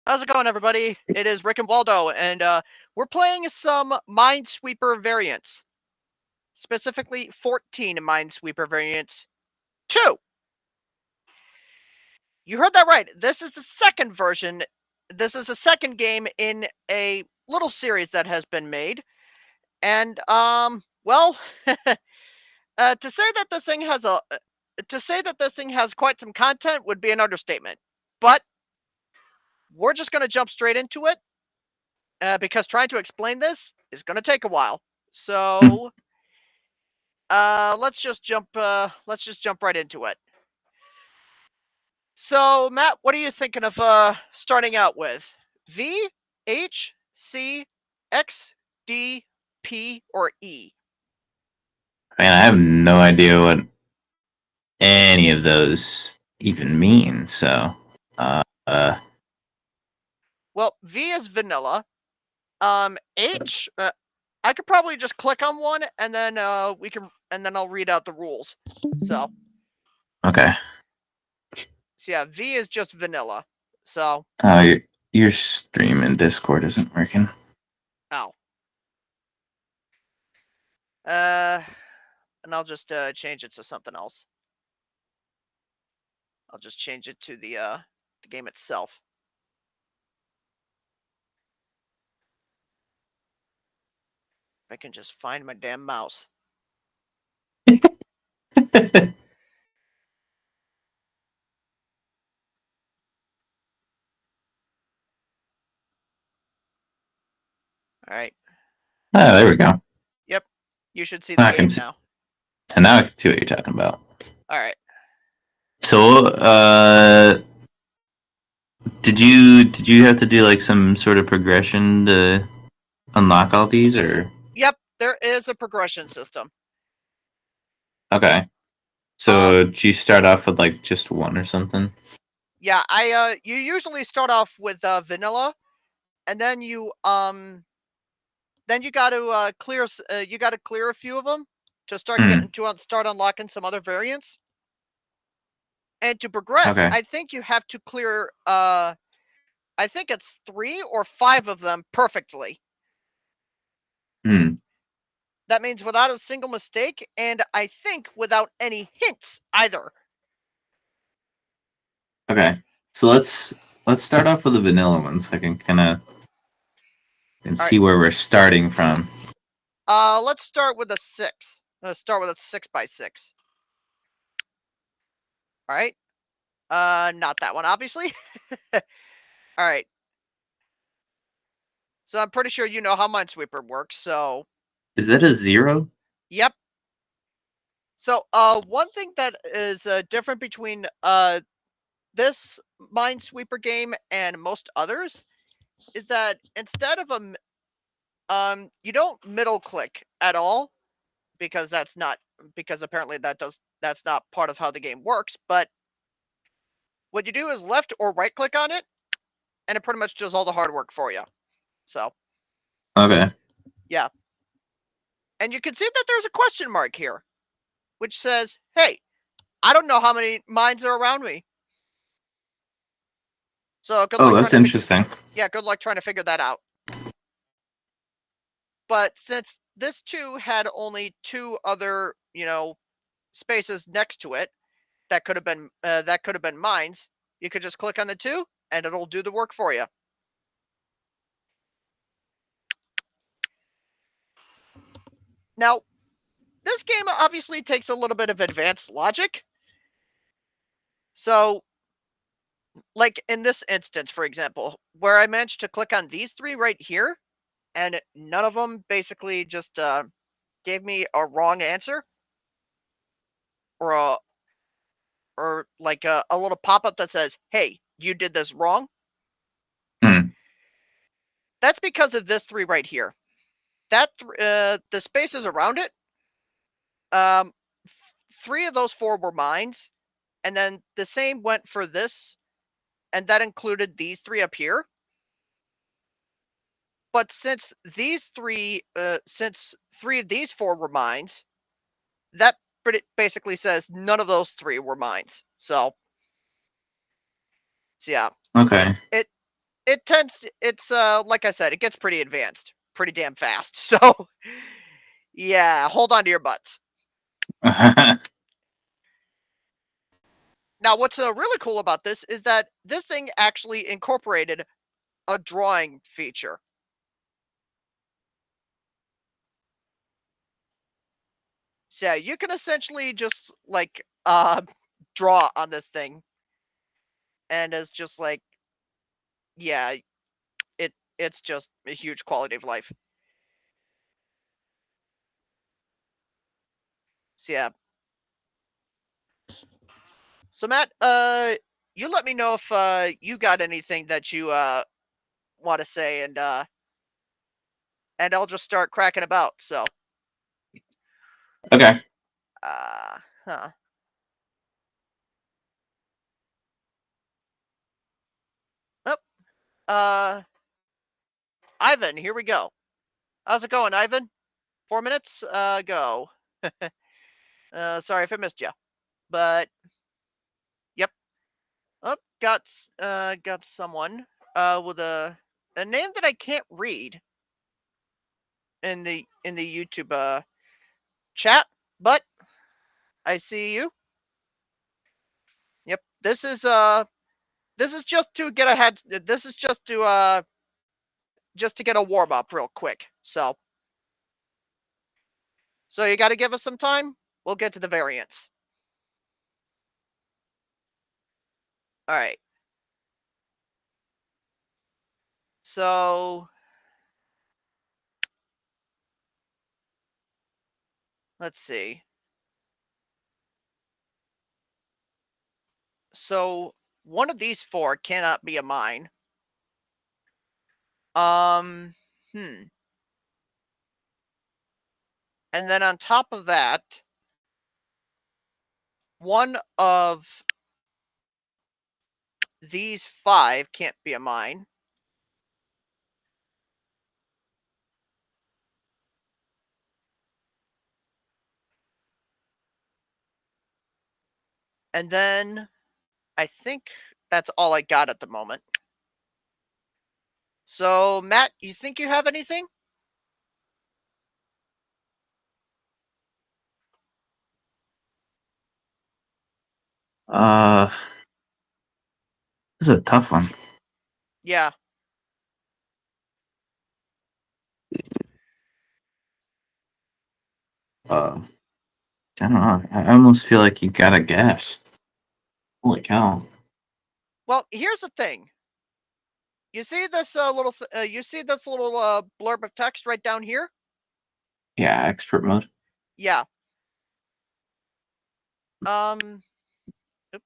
How's it going, everybody? It is Rick and Waldo, and we're playing some Minesweeper variants. Specifically, 14 Minesweeper variants 2. You heard that right. This is the second version. This is the second game in a little series that has been made. And, well, to say that this thing has quite some content would be an understatement. But we're just going to jump straight into it. Because trying to explain this is going to take a while. So let's just jump right into it. So Matt, what are you thinking of starting out with? V, H, C, X, D, P, or E? Man, I have no idea what any of those even mean. So, Well, V is vanilla. H, I could probably just click on one and then I'll read out the rules. So. Okay. So yeah, V is just vanilla. So. Your stream in Discord isn't working. Oh. And I'll just change it to something else. I'll just change it to the game itself. If I can just find my damn mouse. All right. Oh, there we go. Yep. You should see the game now. And now I can see what you're talking about. All right. So, did you have to do like some sort of progression to unlock all these, or? Yep, there is a progression system. Okay. So, do you start off with like just one or something? Yeah, you usually start off with vanilla, and then you got to clear a few of them to start start unlocking some other variants. And to progress, okay. I think you have to clear I think it's 3 or 5 of them perfectly. That means without a single mistake, and I think without any hints either. Okay, so let's start off with the vanilla one, so I can kind of see where we're starting from. Let's start with a 6. Let's start with a 6x6. All right. Not that one, obviously. All right. So I'm pretty sure you know how Minesweeper works. So. Is that a 0? Yep. So, one thing that is different between this Minesweeper game and most others is that instead of you don't middle click at all, because apparently that's not part of how the game works. But what you do is left or right click on it, and it pretty much does all the hard work for you. So. Okay. Yeah. And you can see that there's a question mark here, which says, "Hey, I don't know how many mines are around me." So good luck. Oh, that's interesting. Yeah, good luck trying to figure that out. But since this 2 had only 2 other, spaces next to it that could have been mines, you could just click on the 2 and it'll do the work for you. Now, this game obviously takes a little bit of advanced logic. So, like in this instance, for example, where I managed to click on these 3 right here, and none of them basically just gave me a wrong answer, or like a little pop-up that says, "Hey, you did this wrong." That's because of this 3 right here. That the spaces around it, 3 of those 4 were mines, and then the same went for this, and that included these 3 up here. But since these 3, since 3 of these 4 were mines, that basically says none of those 3 were mines. So yeah. Okay. it tends to, it's like I said, it gets pretty advanced pretty damn fast. So yeah, hold on to your butts. Now, what's really cool about this is that this thing actually incorporated a drawing feature. So yeah, you can essentially just like draw on this thing, and it's just like, yeah, it's just a huge quality of life. So yeah. So Matt, you let me know if you got anything that you want to say, and I'll just start cracking about. So Okay. uh huh. Oh, uh Ivan, here we go. How's it going, Ivan? 4 minutes? Go. Sorry if I missed you. But yep. Oh, got someone with a name that I can't read in the YouTube chat, but I see you. Yep. This is just to get a head this is just to get a warm up real quick. So you got to give us some time. We'll get to the variants. All right. So let's see. So one of these four cannot be a mine. Um, hmm. And then on top of that, one of these five can't be a mine. And then I think that's all I got at the moment. So Matt, you think you have anything? Uh, this is a tough one. Yeah. I don't know. I almost feel like you gotta guess. Holy cow. Well, here's the thing. You see this you see this little blurb of text right down here? Yeah, expert mode. Yeah. Um. Oop,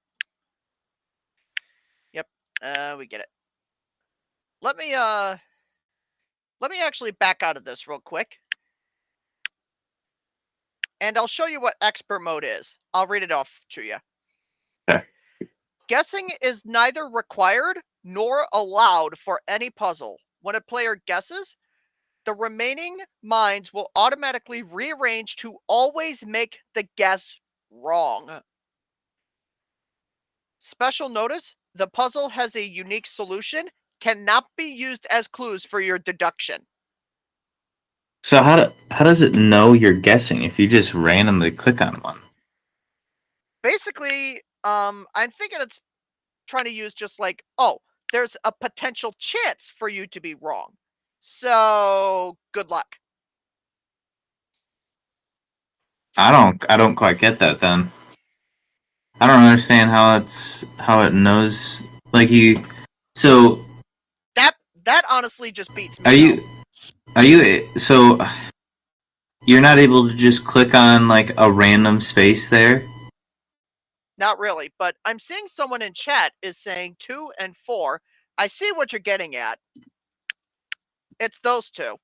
yep. We get it. Let me uh. Let me actually back out of this real quick, and I'll show you what expert mode is. I'll read it off to you. Okay. Guessing is neither required nor allowed for any puzzle. When a player guesses, the remaining minds will automatically rearrange to always make the guess wrong. Special notice, the puzzle has a unique solution, cannot be used as clues for your deduction. So how does it know you're guessing if you just randomly click on one? Basically, I'm thinking it's trying to use just like, oh, there's a potential chance for you to be wrong. So, good luck. I don't quite get that then. I don't understand how it knows like you so That honestly just beats me are though. you so you're not able to just click on like a random space there? Not really, but I'm seeing someone in chat is saying 2 and 4. I see what you're getting at. It's those two.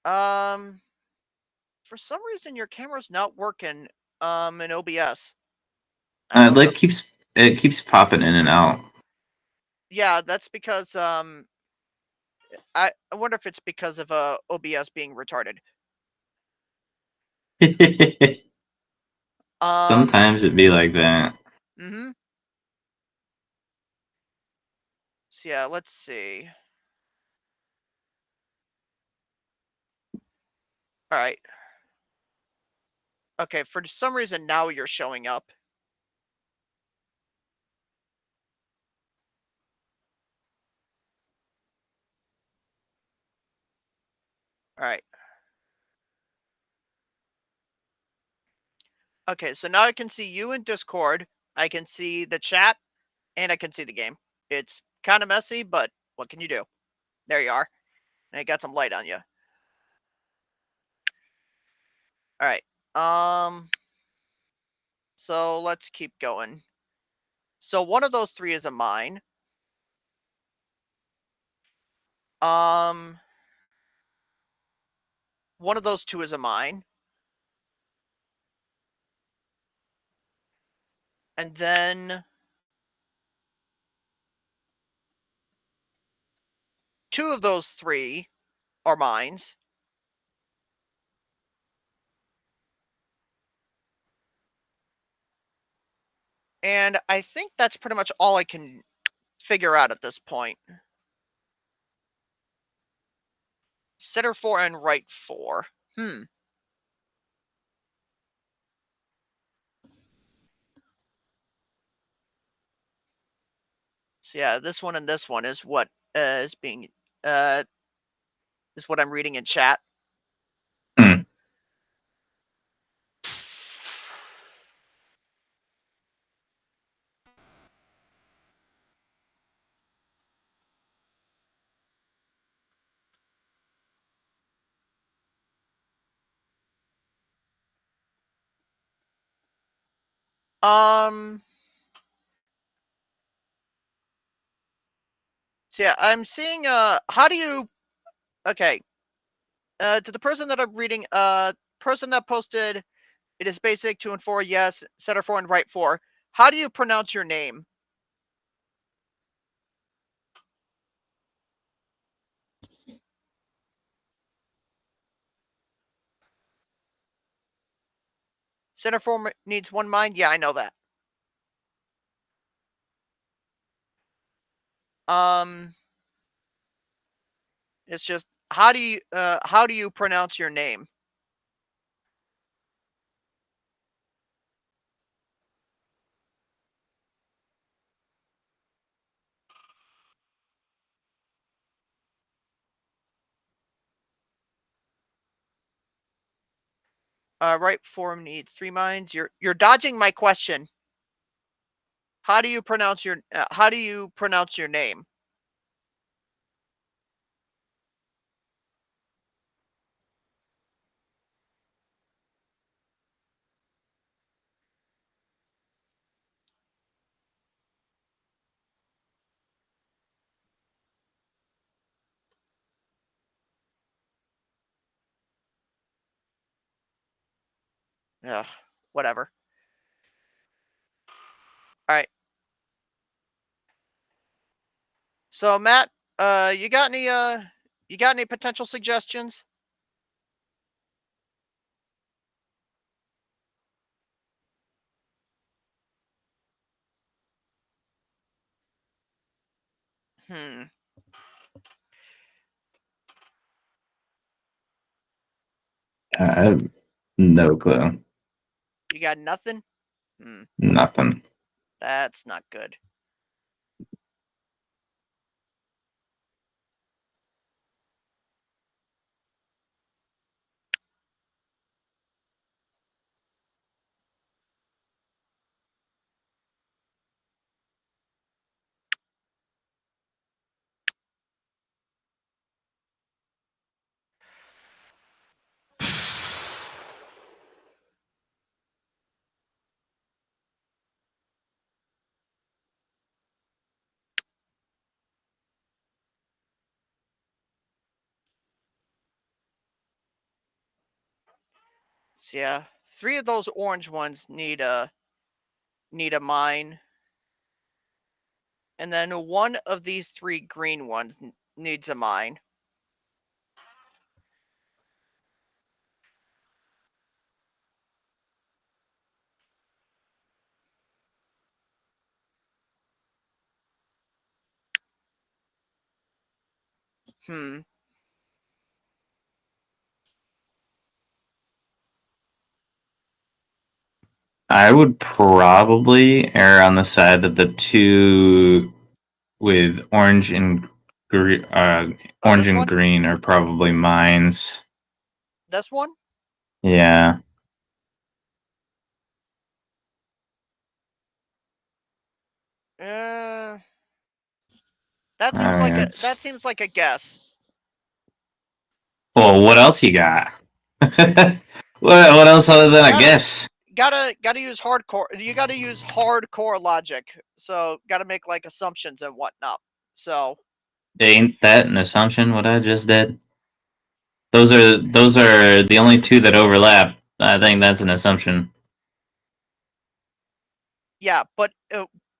Um, for some reason your camera's not working in OBS. I wonder. Like it keeps popping in and out. Yeah, that's because I wonder if it's because of OBS being retarded. Um, Sometimes it be like that. mhm. So yeah, let's see. All right. Okay, for some reason now you're showing up. All right. Okay, so now I can see you in Discord. I can see the chat, and I can see the game. It's kind of messy, but what can you do? There you are. And I got some light on you. All right. So let's keep going. So one of those three is a mine. Um, one of those two is a mine. And then two of those three are mines. And I think that's pretty much all I can figure out at this point. Center 4 and right 4. So yeah, this one and this one is what is being uh is what I'm reading in chat. Hmm. Um so yeah, I'm seeing how do you okay. To the person that I'm reading, person that posted it is basic 2 and 4, yes, center 4 and right 4. How do you pronounce your name? Center 4 needs one mine? Yeah, I know that. Um it's just how do you pronounce your name? Right 4 needs 3 mines. You're dodging my question. How do you pronounce your name? Ugh, whatever. All right. So Matt, you got any potential suggestions? Hmm. I have no clue. You got nothing? Hmm. Nothing. That's not good. So yeah, 3 of those orange ones need a mine, and then one of these 3 green ones needs a mine. I would probably err on the side that the two with orange and green, orange this and one? green are probably mines. This one? Yeah. That I seems mean, like a guess. well, what else you got? what else other than a guess? Gotta use hardcore. You gotta use hardcore logic. So gotta make like assumptions and whatnot. So Ain't that an assumption? What I just did. Those are the only two that overlap. I think that's an assumption. yeah, but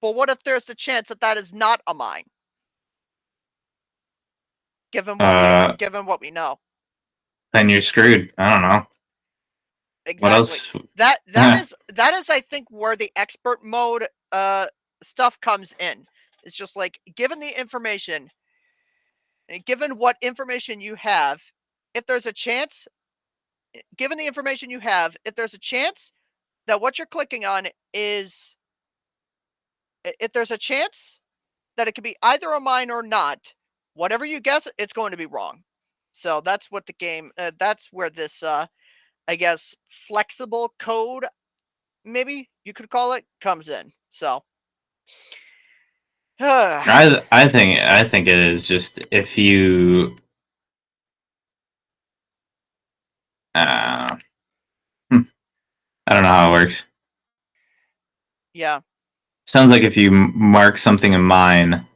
what if there's the chance that that is not a mine? Given what we know. Then you're screwed. I don't know. Exactly. What else? That is I think where the expert mode stuff comes in. It's just like given the information, given what information you have, if there's a chance, given the information you have, if there's a chance that what you're clicking on is, if there's a chance that it could be either a mine or not, whatever you guess, it's going to be wrong. So that's what the game, that's where this, I guess, flexible code, maybe you could call it, comes in. So, I think it is just if you. Uh, I don't know how it works. yeah. Sounds like if you mark something a mine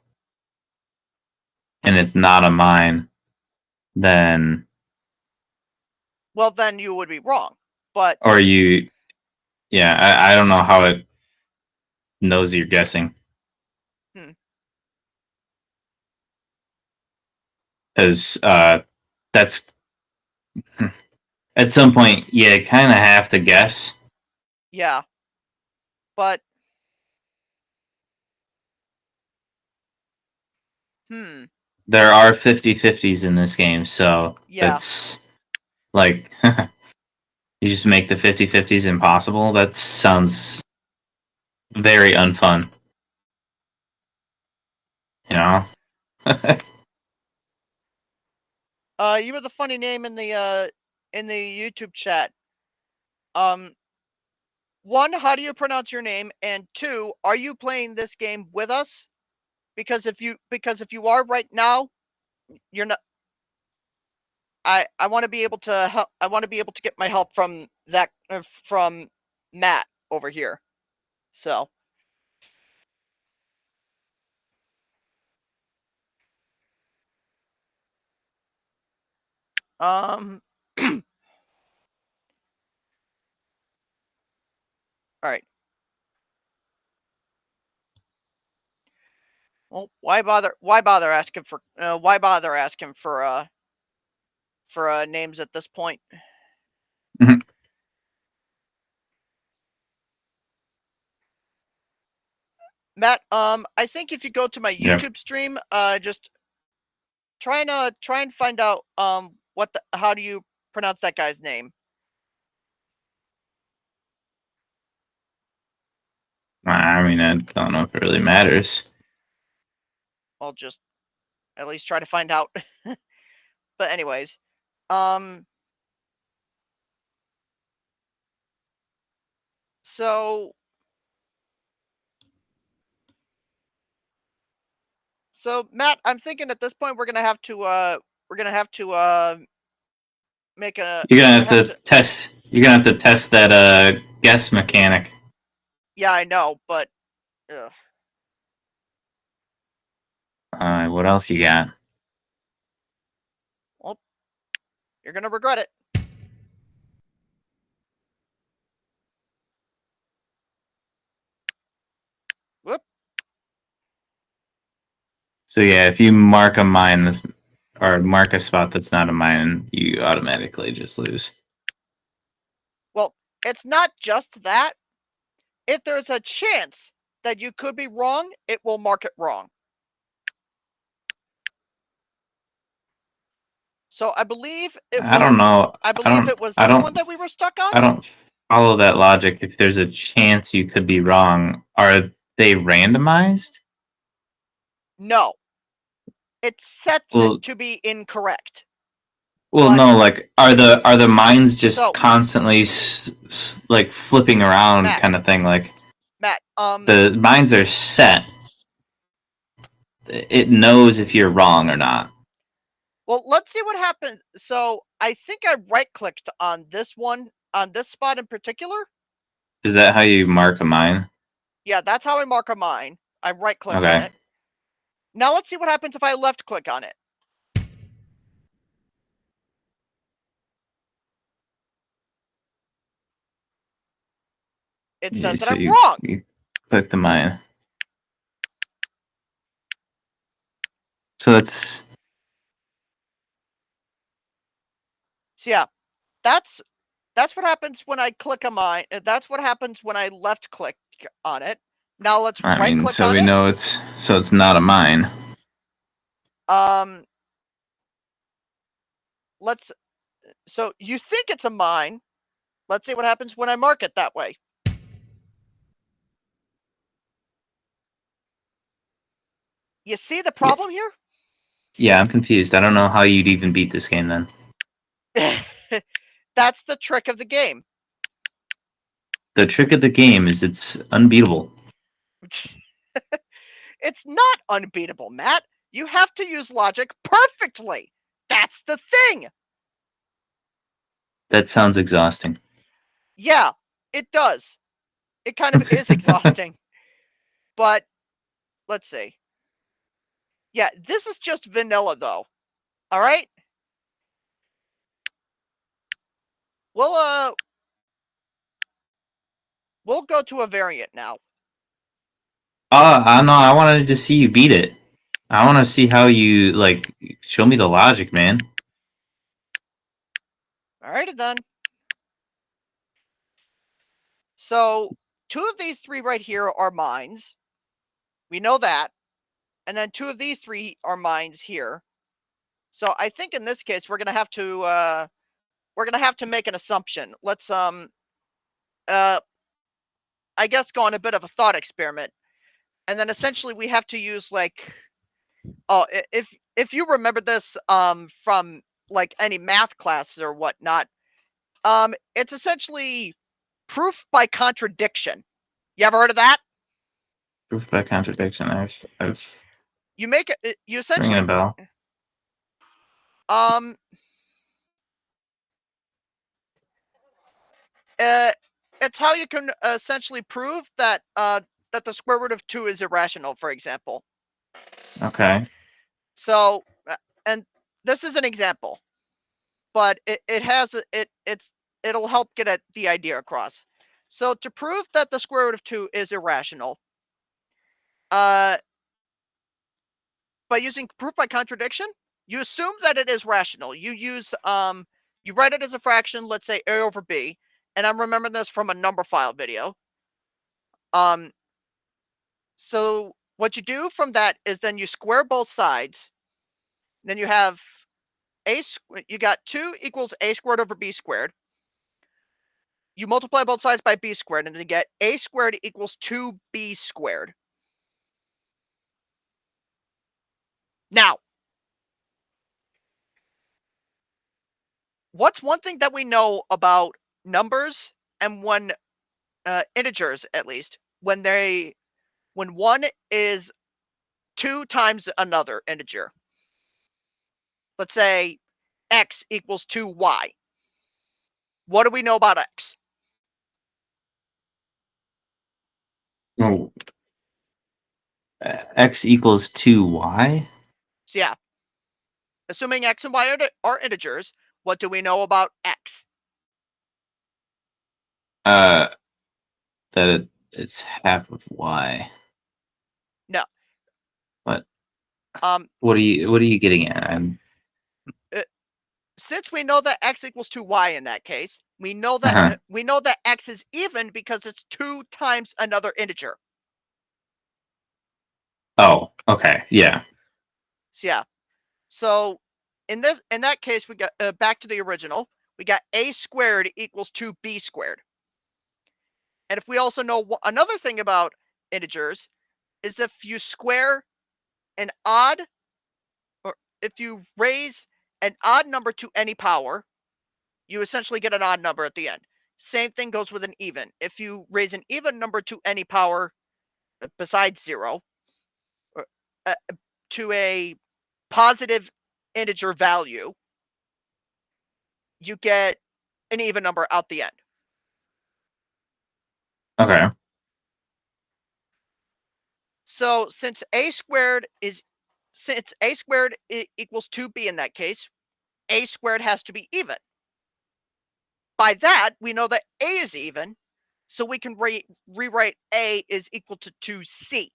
and it's not a mine, then Well, then you would be wrong. But or you, yeah, I don't know how it knows you're guessing. As that's at some point you kind of have to guess. yeah. But There are 50-50s in this game, so yeah. it's like you just make the 50-50s impossible. That sounds very unfun. You know? You have the funny name in the YouTube chat. One, how do you pronounce your name? And two, are you playing this game with us? Because if you are right now, you're not. I want to be able to help. I want to be able to get my help from that from Matt over here. So, all right. Well, why bother? Why bother asking for? Why bother asking for names at this point? Matt, I think if you go to my YouTube stream, just try and find out how do you pronounce that guy's name? I mean, I don't know if it really matters. I'll just at least try to find out. But anyways, so Matt, I'm thinking at this point we're gonna have to make a. You're We're gonna gonna have have to to. test. You're gonna have to test that guess mechanic. Yeah, I know, but. Ugh. What else you got? Well, you're gonna regret it. Whoop. So yeah, if you mark a mine that's or mark a spot that's not a mine, you automatically just lose. Well, it's not just that. If there's a chance that you could be wrong, it will mark it wrong. So I believe it was. I don't know. I believe it was I this don't. one that we were stuck on. I don't follow that logic. If there's a chance you could be wrong, are they randomized? No, it sets it Well, to be incorrect. well, But no. Like, are the mines just so constantly like flipping around, Matt, kind of thing? Like Matt, the mines are set. It knows if you're wrong or not. well, let's see what happens. So I think I right-clicked on this one, on this spot in particular. Is that how you mark a mine? Yeah, that's how I mark a mine. I right-click on Okay. it. Now let's see what happens if I left-click on it. It says that So I'm wrong. you click the mine. So that's So yeah, that's what happens when I click a mine. That's what happens when I left-click on it. Now let's I mean, right-click so on we it. know it's not a mine. Um, let's. So you think it's a mine? Let's see what happens when I mark it that way. You see the Yeah, problem here? yeah, I'm confused. I don't know how you'd even beat this game then. That's the trick of the game. The trick of the game is it's unbeatable. It's not unbeatable, Matt. You have to use logic perfectly. That's the thing. That sounds exhausting. Yeah, it does. It kind of is exhausting. But let's see. Yeah, this is just vanilla though. All right? We'll we'll go to a variant now. I know. I wanted to see you beat it. I want to see how you like. Show me the logic, man. All righty then. So, two of these three right here are mines. We know that. And then two of these three are mines here. So I think in this case we're gonna have to make an assumption. Let's I guess go on a bit of a thought experiment. And then essentially we have to use like if you remember this from like any math classes or whatnot, it's essentially proof by contradiction. You ever heard of that? Proof by contradiction. I've You make it you ringing a essentially bell. um uh it's how you can essentially prove that that the square root of 2 is irrational, for example. Okay. So and this is an example, but it'll help get the idea across. So to prove that the square root of 2 is irrational, uh, by using proof by contradiction, you assume that it is rational. You use you write it as a fraction, let's say a over b, and I'm remembering this from a number file video. Um, so what you do from that is then you square both sides. Then you have you got 2 equals a squared over b squared. You multiply both sides by b squared, and then you get a squared equals 2b squared. Now, what's one thing that we know about numbers and when integers, at least, when one is 2 times another integer? Let's say x equals 2y. What do we know about x? Oh, x equals 2y. So yeah, assuming x and y are integers, what do we know about x? Uh, that it's half of y. No. What? Um, What are you getting at? I'm. Since we know that x equals 2y in that case, we know Uh-huh. that x is even because it's 2 times another integer. Oh, okay. Yeah. So yeah. So in that case, we got back to the original. We got a squared equals 2b squared. And if we also know another thing about integers is if you square an odd, or if you raise an odd number to any power, you essentially get an odd number at the end. Same thing goes with an even. If you raise an even number to any power besides 0, or, to a positive integer value, you get an even number out the end. Okay. So since a squared equals 2b in that case, a squared has to be even. By that, we know that a is even, so we can rewrite a is equal to 2c.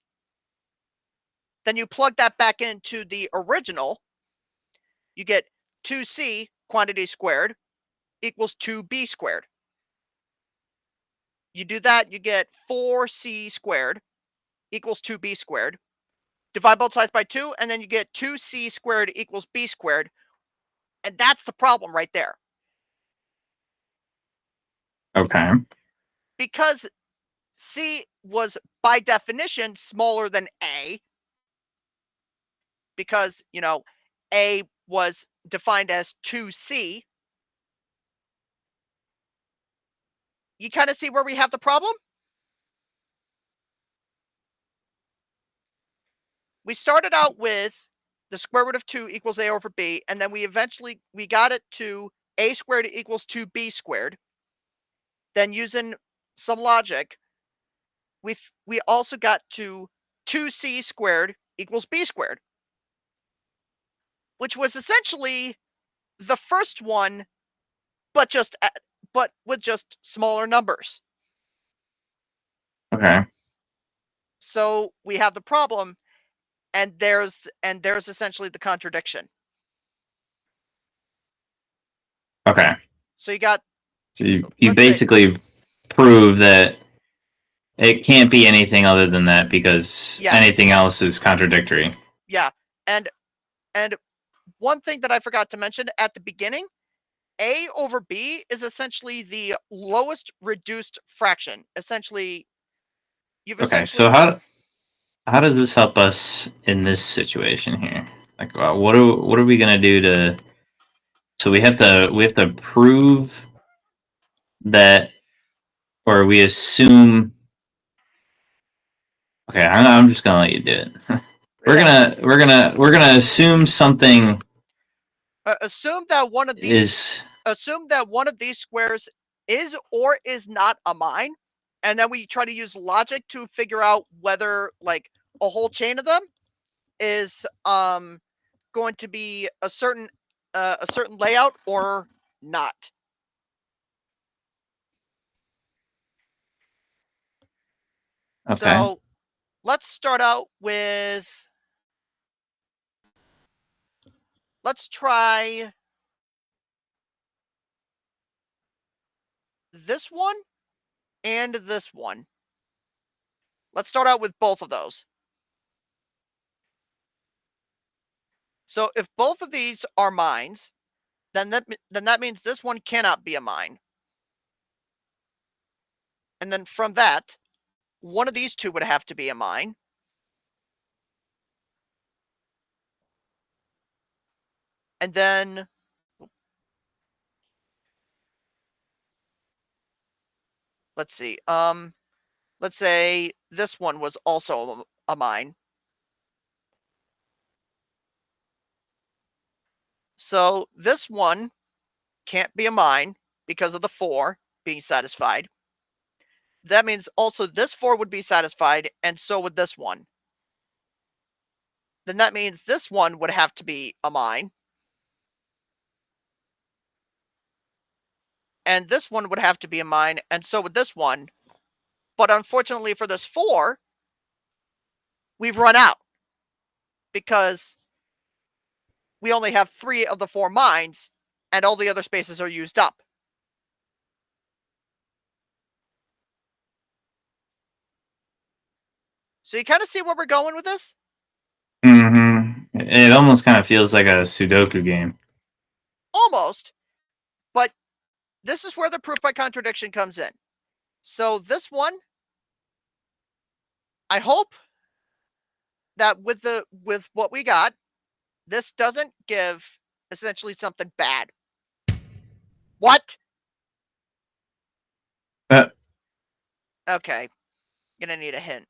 Then you plug that back into the original, you get 2c quantity squared equals 2b squared. You do that, you get 4c squared equals 2b squared. Divide both sides by 2, and then you get 2c squared equals b squared. And that's the problem right there. Okay. Because c was, by definition, smaller than a, because, a was defined as 2c, you kind of see where we have the problem? We started out with the square root of 2 equals a over b, and then we got it to a squared equals 2b squared. Then using some logic, we also got to 2c squared equals b squared, which was essentially the first one, but with just smaller numbers. Okay. So we have the problem, and there's essentially the contradiction. Okay. So you got. So you basically prove that it can't be anything other than that because anything else is contradictory. Yeah, and one thing that I forgot to mention at the beginning, a over b is essentially the lowest reduced fraction. Essentially, So how does this help us in this situation here? Like, what are we gonna do to? So we have to prove that, or we assume. Okay, I'm just gonna let you do it. We're gonna assume something. Assume that one of these squares is or is not a mine, and then we try to use logic to figure out whether, like, a whole chain of them is going to be a certain layout or not. Okay. So let's start out with, let's try this one and this one. Let's start out with both of those. So if both of these are mines, then that means this one cannot be a mine. And then from that, one of these two would have to be a mine. And then let's see. Let's say this one was also a mine. So this one can't be a mine because of the 4 being satisfied. That means also this 4 would be satisfied, and so would this one. Then that means this one would have to be a mine. And this one would have to be a mine, and so would this one. But unfortunately for this 4, we've run out, because we only have 3 of the 4 mines, and all the other spaces are used up. So you kind of see where we're going with this? Mm-hmm. It almost kind of feels like a Sudoku game. almost, but this is where the proof by contradiction comes in. So this one, I hope that with what we got, this doesn't give essentially something bad. What? Okay, gonna need a hint.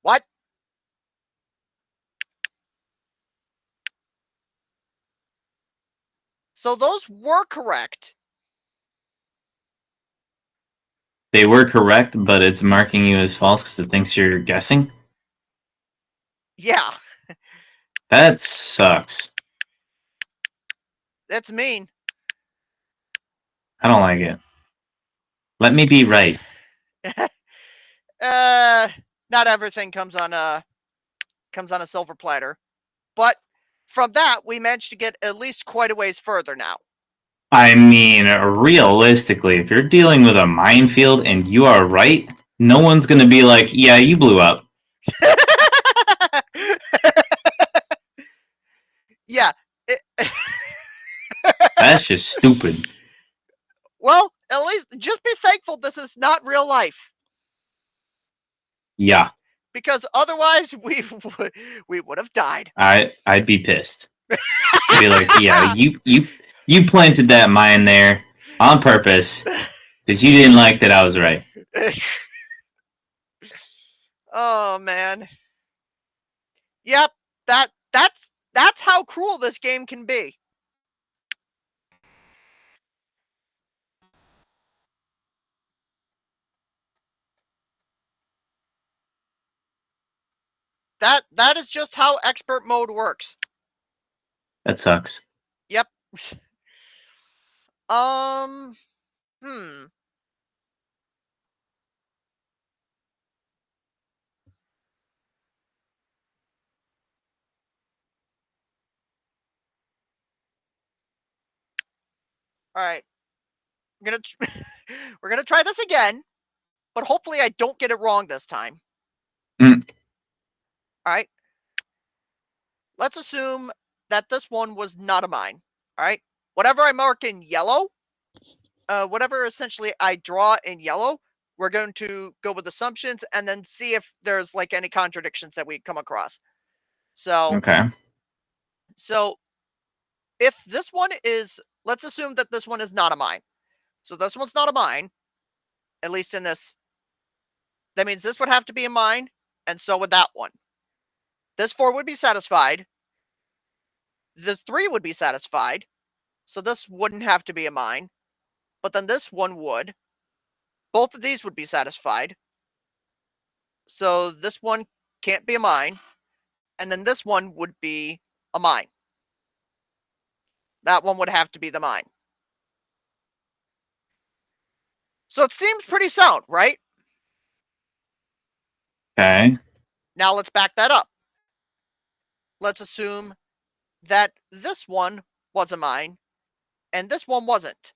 What? So those were correct. They were correct, but it's marking you as false because it thinks you're guessing? Yeah. That sucks. That's mean. I don't like it. Let me be right. Not everything comes on a silver platter. But from that, we managed to get at least quite a ways further now. I mean, realistically, if you're dealing with a minefield and you are right, no one's going to be like, yeah, you blew up. Yeah. That's just stupid. Well, at least just be thankful this is not real life. Yeah. Because otherwise we would have died. I'd be pissed. I'd be like, yeah, you planted that mine there on purpose because you didn't like that I was right. Oh man. Yep, that's how cruel this game can be. That is just how expert mode works. That sucks. Yep. All right. We're gonna try this again, but hopefully I don't get it wrong this time. All right. Let's assume that this one was not a mine. All right. Whatever I mark in yellow, whatever essentially I draw in yellow, we're going to go with assumptions and then see if there's like any contradictions that we come across. So okay. So if this one is, let's assume that this one is not a mine. So this one's not a mine, at least in this. That means this would have to be a mine, and so would that one. This 4 would be satisfied. This 3 would be satisfied. So this wouldn't have to be a mine. But then this one would. Both of these would be satisfied. So this one can't be a mine. And then this one would be a mine. That one would have to be the mine. So it seems pretty sound, right? Okay. Now let's back that up. Let's assume that this one was a mine and this one wasn't.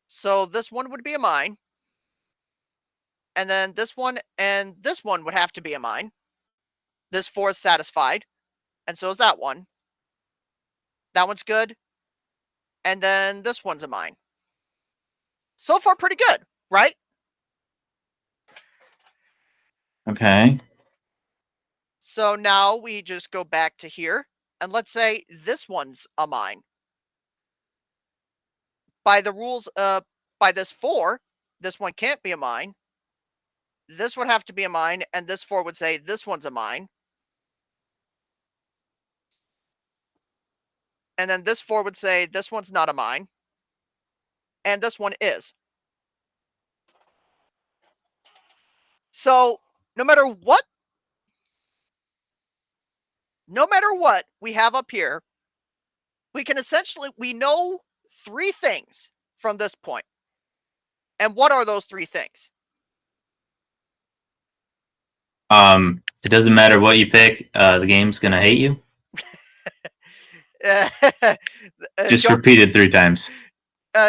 So this one would be a mine. And then this one and this one would have to be a mine. This 4 is satisfied. And so is that one. That one's good. And then this one's a mine. So far, pretty good, right? Okay. So now we just go back to here. And let's say this one's a mine. By the rules, by this 4, this one can't be a mine. This would have to be a mine. And this 4 would say this one's a mine. And then this 4 would say this one's not a mine. And this one is. So no matter what we have up here, we can essentially, we know 3 things from this point. And what are those 3 things? It doesn't matter what you pick, the game's gonna hate you. Just repeat it 3 times.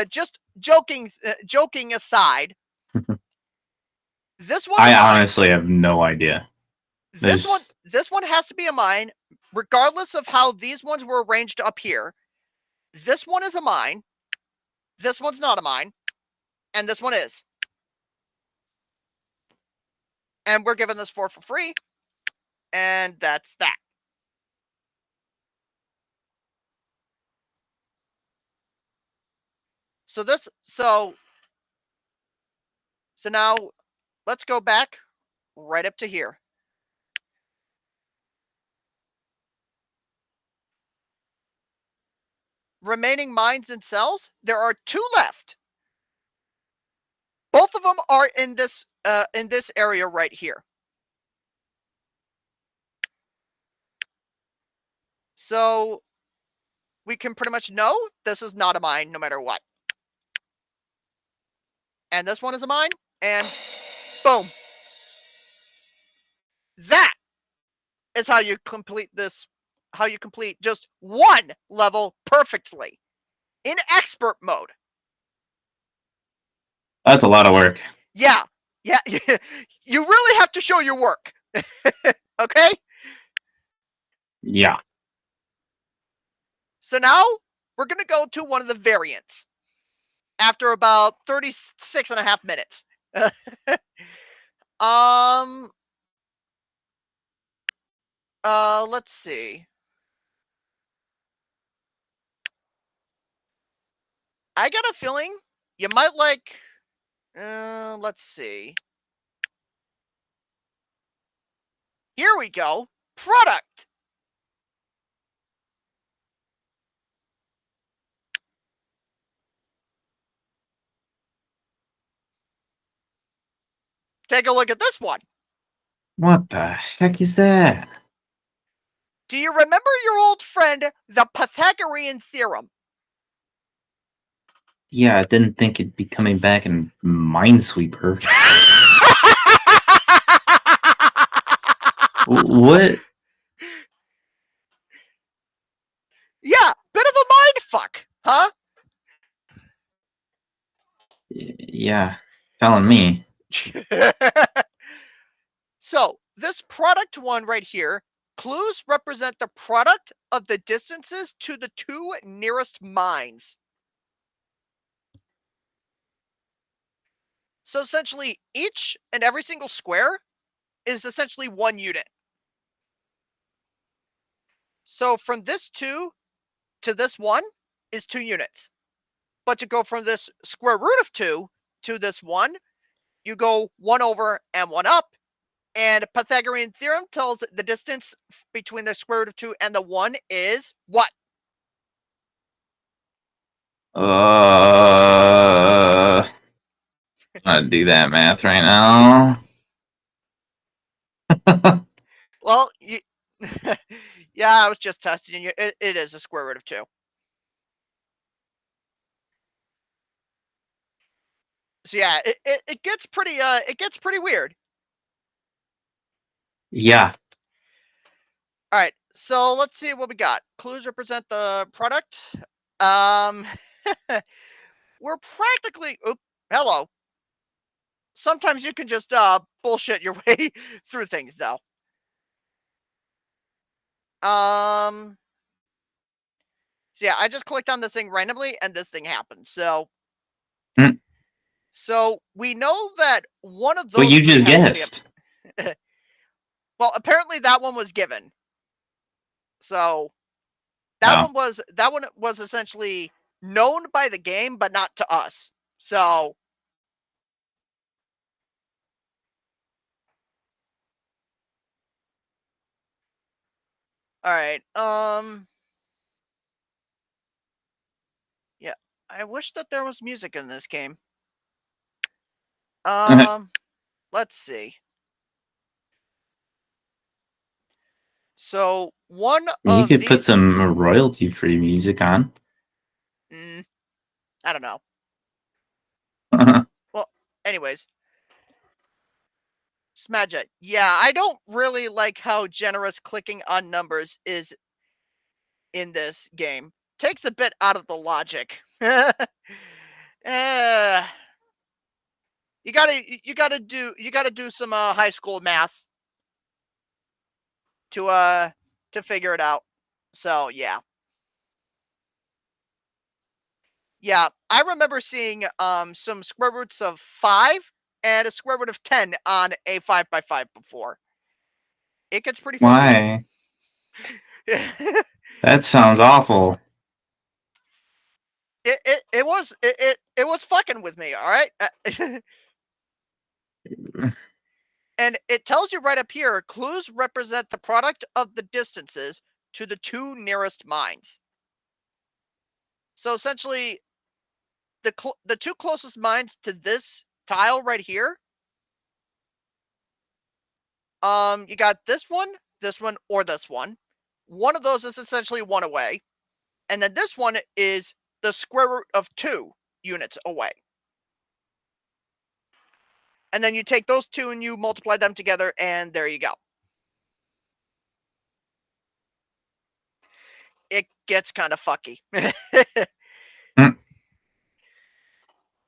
Just joking aside, this one. I honestly have no idea. This one has to be a mine, regardless of how these ones were arranged up here. This one is a mine. This one's not a mine, and this one is. And we're giving this for free, and that's that. So now let's go back right up to here. Remaining mines and cells, there are 2 left. Both of them are in this area right here. So we can pretty much know this is not a mine no matter what. And this one is a mine, and boom. That is how you complete this, how you complete just one level perfectly in expert mode. That's a lot of work. Yeah. You really have to show your work. Okay? Yeah. So now we're going to go to one of the variants after about 36 and a half minutes. Let's see. I got a feeling you might like, let's see. Here we go. Product. Take a look at this one. What the heck is that? Do you remember your old friend, the Pythagorean theorem? Yeah, I didn't think it'd be coming back in Minesweeper. What? Yeah, bit of a mind fuck, huh? Yeah, telling me. So, this product one right here, clues represent the product of the distances to the 2 nearest mines. So essentially, each and every single square is essentially 1 unit. So from this 2 to this 1 is 2 units. But to go from this square root of 2 to this 1, you go 1 over and 1 up. And Pythagorean theorem tells the distance between the square root of 2 and the 1 is what? I do that math right now. Well, yeah, I was just testing you. It is a square root of 2. So yeah, it gets pretty weird. Yeah. All right, so let's see what we got. Clues represent the product. We're practically. Oops, hello. Sometimes you can just bullshit your way through things, though. So yeah, I just clicked on this thing randomly, and this thing happened. So, so we know that one of those. Well, you just has guessed. To be a... Well, apparently that one was given. So that one was essentially known by the game, but not to us. So. All right. Yeah, I wish that there was music in this game. Let's see. So one you of could these. Put some royalty-free music on. I don't know. Well, anyways. Smadja. Yeah, I don't really like how generous clicking on numbers is in this game. Takes a bit out of the logic. You gotta do some high school math. to figure it out. So yeah. Yeah, I remember seeing some square roots of 5 and a square root of 10 on a 5x5 before. It gets pretty funky. Why? That sounds awful. It was fucking with me, all right? And it tells you right up here, clues represent the product of the distances to the 2 nearest mines. So essentially, the 2 closest mines to this tile right here, you got this one, or this one. One of those is essentially 1 away, and then this one is the square root of 2 units away. And then you take those 2 and you multiply them together, and there you go. It gets kind of fucky.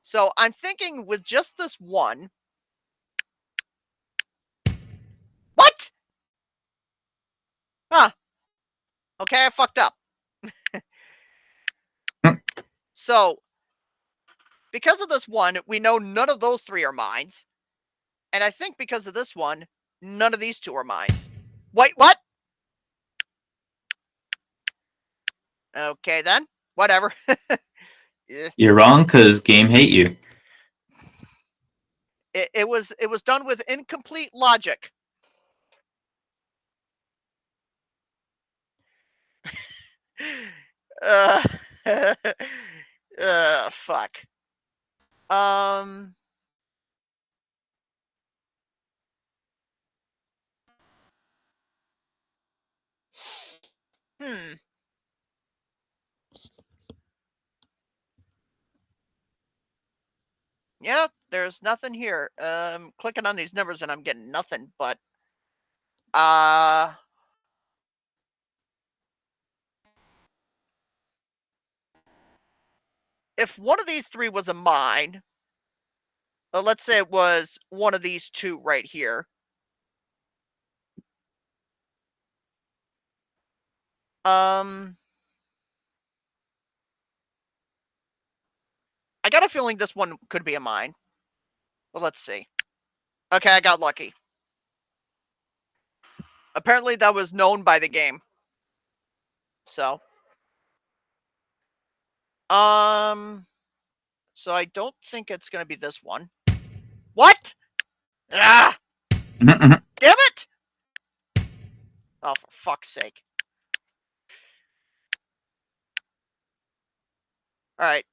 So I'm thinking with just this one. What? Huh. Okay, I fucked up. So, because of this one, we know none of those 3 are mines. And I think because of this one, none of these 2 are mines. Wait, what? Okay, then. Whatever. You're wrong, because game hate you. It was done with incomplete logic. Fuck. Yep, there's nothing here. Clicking on these numbers and I'm getting nothing, but if one of these 3 was a mine, let's say it was one of these 2 right here. I got a feeling this one could be a mine. Well, let's see. Okay, I got lucky. Apparently that was known by the game. So. So I don't think it's going to be this one. What? Ah! Damn it! Oh, for fuck's sake. Alright.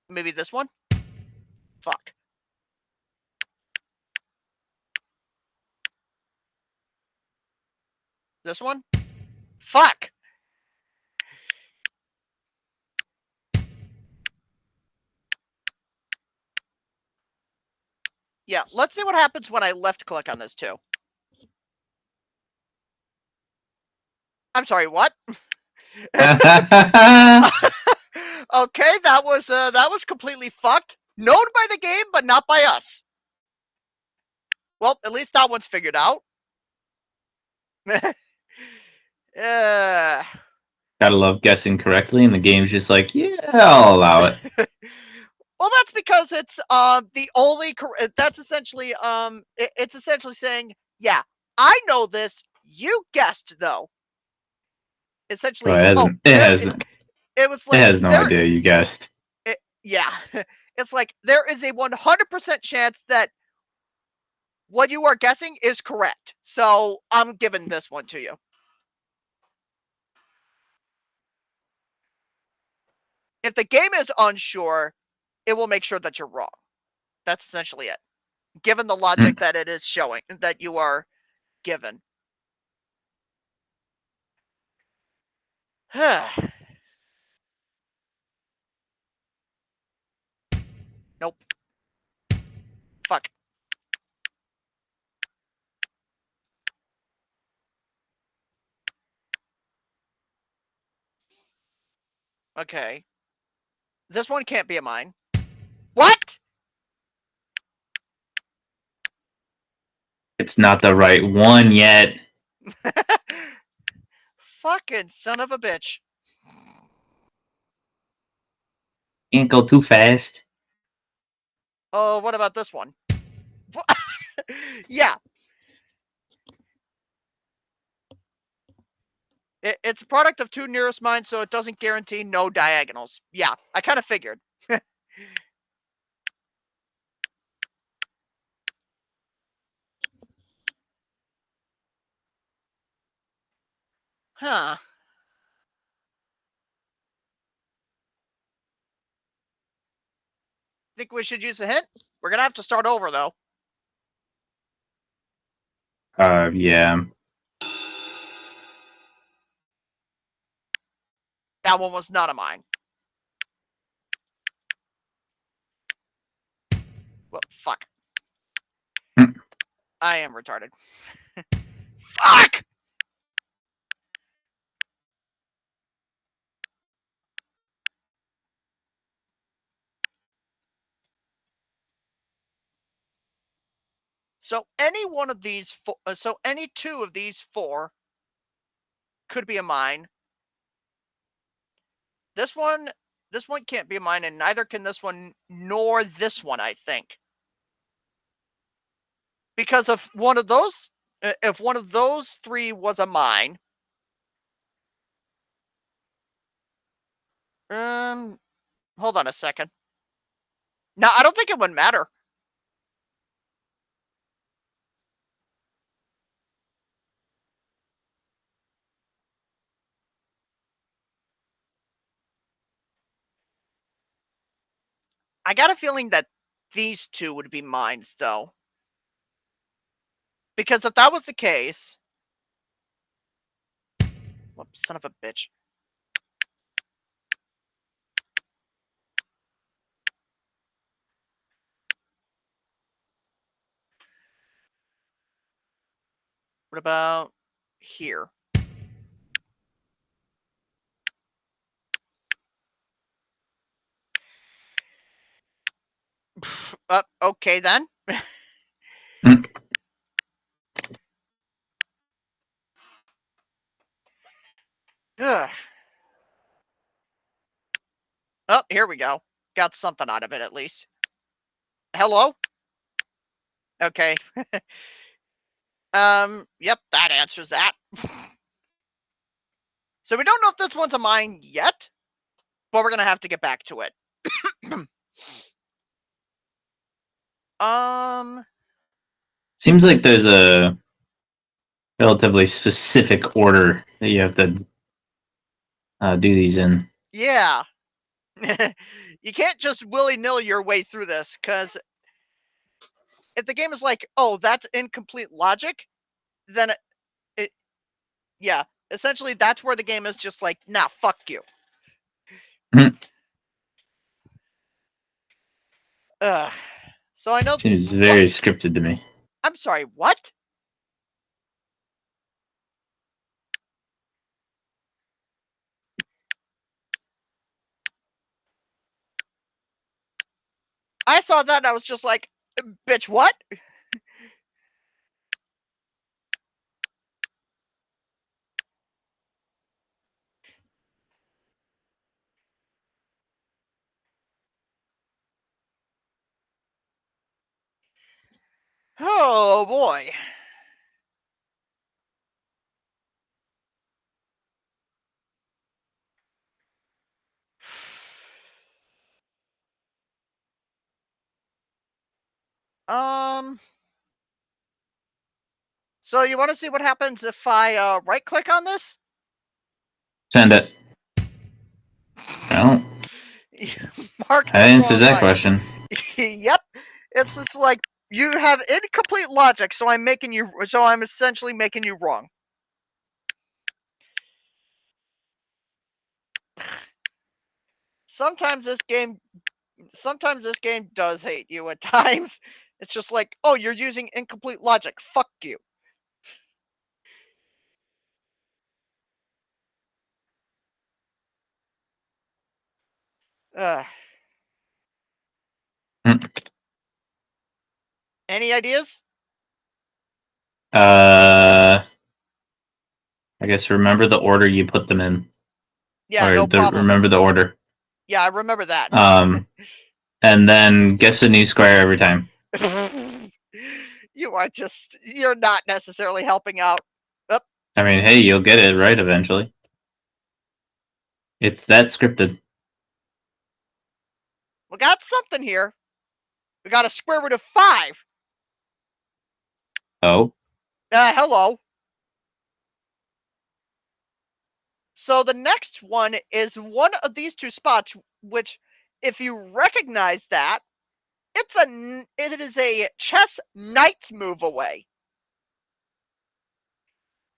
Maybe this one? Fuck. This one? Fuck! Yeah, let's see what happens when I left click on this too. I'm sorry, what? Okay, that was completely fucked. Known by the game, but not by us. Well, at least that one's figured out. Gotta love guessing correctly, and the game's just like, yeah, I'll allow it. Well, that's because it's the only. That's essentially it's essentially saying, yeah, I know this. You guessed though. Essentially, It was like it has no idea you guessed. Yeah, it's like there is a 100% chance that what you are guessing is correct. So I'm giving this one to you. If the game is unsure, it will make sure that you're wrong. That's essentially it. Given the logic that it is showing, that you are given. Nope. Fuck. Okay. This one can't be a mine. What? It's not the right one yet. Fucking son of a bitch. Can't go too fast. Oh, what about this one? Yeah. It's a product of two nearest mines, so it doesn't guarantee no diagonals. Yeah, I kind of figured. Huh. Think we should use a hint? We're gonna have to start over, though. Yeah. That one was not a mine. Well, fuck. I am retarded. Fuck! So any one of these, so any two of these four could be a mine. This one can't be a mine, and neither can this one nor this one, I think. Because if one of those three was a mine, hold on a second. No, I don't think it would matter. I got a feeling that these two would be mines, though. Because if that was the case, whoops, son of a bitch. What about here? Okay then. Ugh. Oh, here we go. Got something out of it at least. Hello? Okay. Yep, that answers that. So we don't know if this one's a mine yet, but we're gonna have to get back to it. Seems like there's a relatively specific order that you have to do these in. Yeah. You can't just willy-nilly your way through this, because if the game is like, oh, that's incomplete logic, then yeah, essentially that's where the game is just like, nah, fuck you. So I know. Seems very scripted to me. I'm sorry, what? I saw that and I was just like, bitch, what? Oh boy. So you want to see what happens if I right click on this? Send it. Well, Mark that answers that question. Yep. It's just like, you have incomplete logic, so I'm essentially making you wrong. Sometimes this game does hate you at times. It's just like, oh, you're using incomplete logic. Fuck you. Any ideas? I guess remember the order you put them in. Yeah, or no problem. Remember the order. Yeah, I remember that. And then guess a new square every time. You're not necessarily helping out. Oop. I mean, hey, you'll get it right eventually. It's that scripted. We got something here. We got a square root of 5. Oh. Hello. So the next one is one of these two spots, which, if you recognize that, it is a chess knight's move away.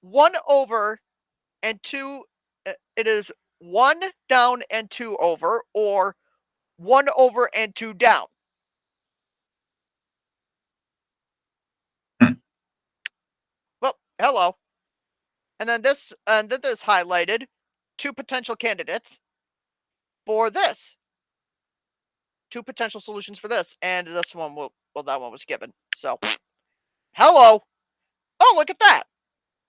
1 over and 2. It is 1 down and 2 over, or 1 over and 2 down. Well, hello. And then this highlighted 2 potential candidates for this. 2 potential solutions for this, and this one that one was given. So, hello. Oh, look at that.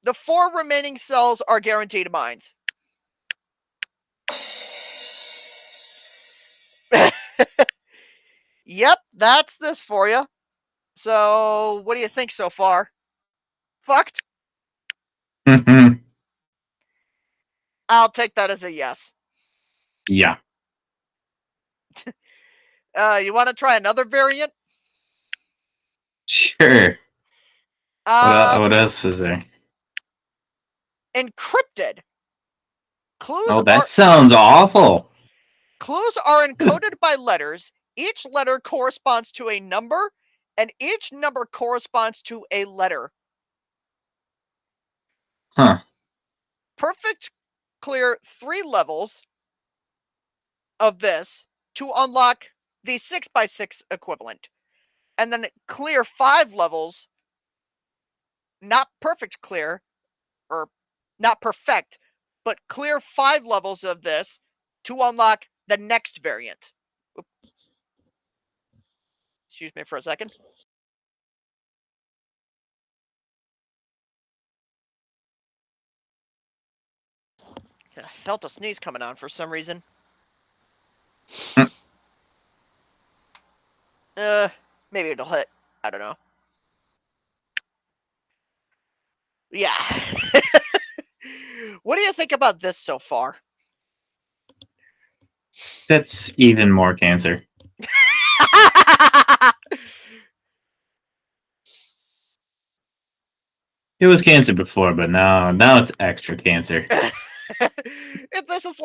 The 4 remaining cells are guaranteed mines. Yep, that's this for you. So, what do you think so far? Fucked? I'll take that as a yes. Yeah. You want to try another variant? Sure. What else is there? Encrypted. That sounds awful. Clues are encoded by letters. Each letter corresponds to a number, and each number corresponds to a letter. Huh. Perfect clear 3 levels of this to unlock the 6x6 equivalent. And then clear 5 levels, not perfect clear, or not perfect, but clear 5 levels of this to unlock the next variant. Oops. Excuse me for a second. I felt a sneeze coming on for some reason. Maybe it'll hit. I don't know. Yeah. What do you think about this so far? That's even more cancer. It was cancer before, but now it's extra cancer. This is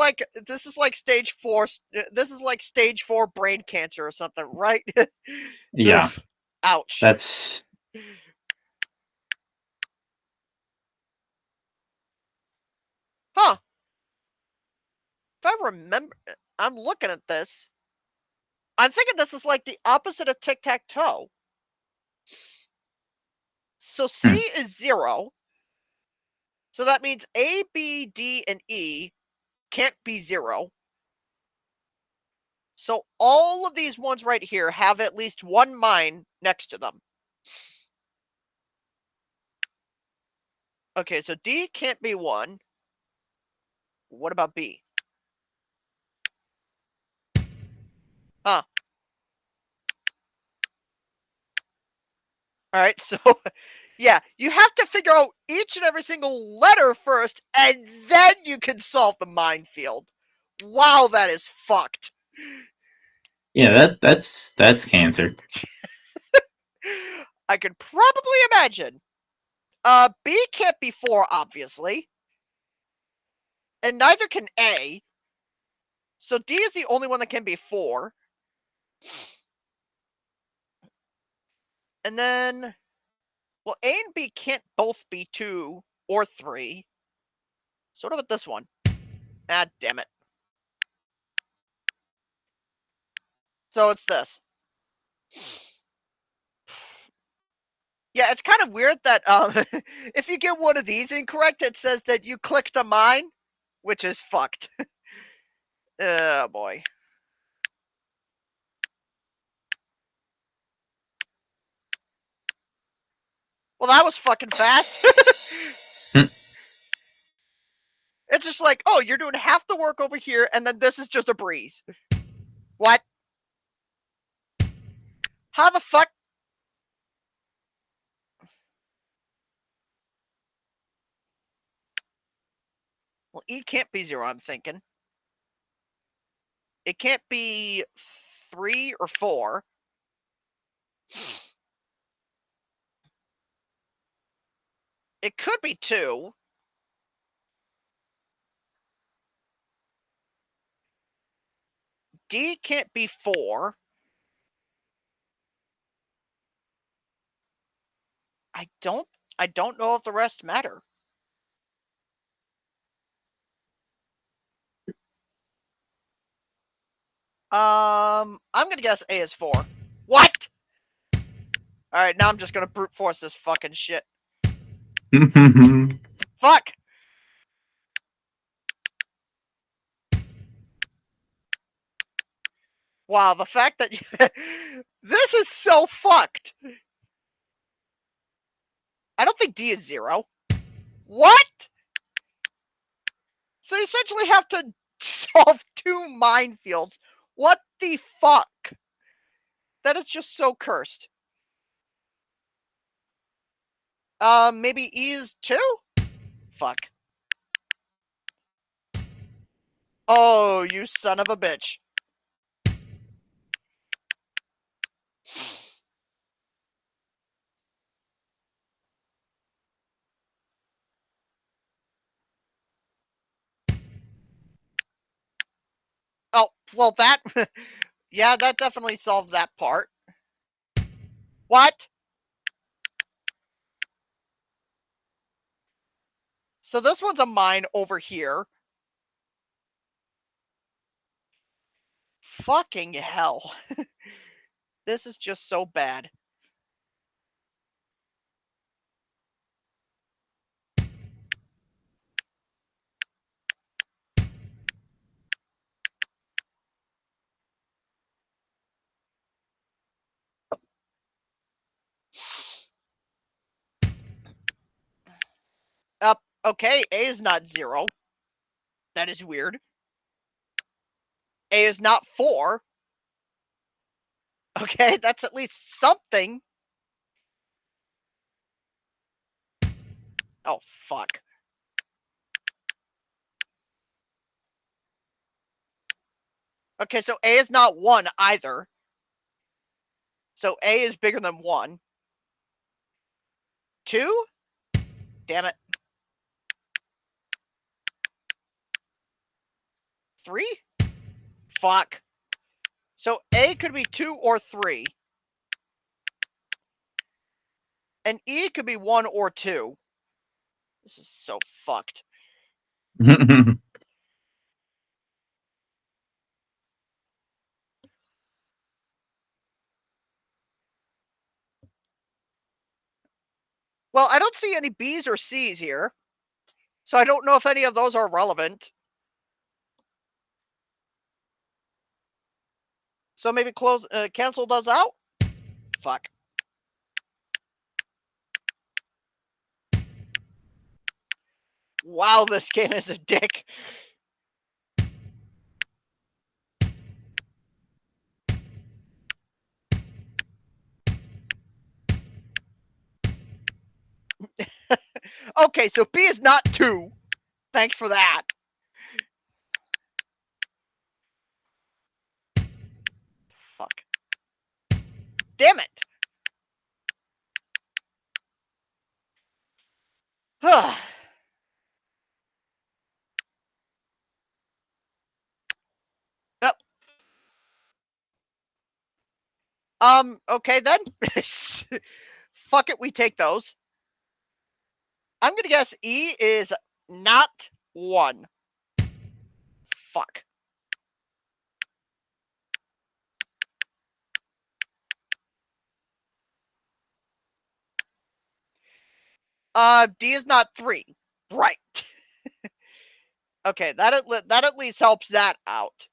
like stage 4. This is like stage 4 brain cancer or something, right? Yeah. Ugh, ouch. That's. Huh. If I remember, I'm looking at this. I'm thinking this is like the opposite of tic-tac-toe. So C is 0. So that means A, B, D, and E can't be 0. So all of these ones right here have at least one mine next to them. Okay, so D can't be 1. What about B? Huh. All right, so yeah, you have to figure out each and every single letter first, and then you can solve the minefield. Wow, that is fucked. Yeah, that's cancer. I could probably imagine. B can't be 4, obviously. And neither can A. So D is the only one that can be 4. And then, well, A and B can't both be 2 or 3. So what about this one? Ah, damn it. So it's this. Yeah, it's kind of weird that if you get one of these incorrect, it says that you clicked a mine, which is fucked. Oh boy. Well, that was fucking fast. It's just like, oh, you're doing half the work over here, and then this is just a breeze. What? How the fuck? Well, E can't be 0, I'm thinking. It can't be 3 or 4. It could be 2. D can't be 4. I don't know if the rest matter. I'm gonna guess A is 4. What? Alright, now I'm just gonna brute force this fucking shit. Fuck! Wow, the fact that this is so fucked. I don't think D is 0. What? So you essentially have to solve 2 minefields. What the fuck? That is just so cursed. Maybe E is 2? Fuck. Oh, you son of a bitch. Oh, well that... yeah, that definitely solves that part. What? So this one's a mine over here. Fucking hell. This is just so bad. Okay, A is not 0. That is weird. A is not 4. Okay, that's at least something. Oh, fuck. Okay, so A is not 1 either. So A is bigger than 1. 2? Damn it. 3? Fuck. So A could be 2 or 3. And E could be 1 or 2. This is so fucked. Well, I don't see any B's or C's here. So I don't know if any of those are relevant. So maybe cancel those out? Fuck. Wow, this game is a dick. Okay, so B is not 2. Thanks for that. Fuck. Damn it. Okay then. Fuck it, we take those. I'm gonna guess E is not 1. Fuck. D is not 3. Right. Okay, that at least helps that out.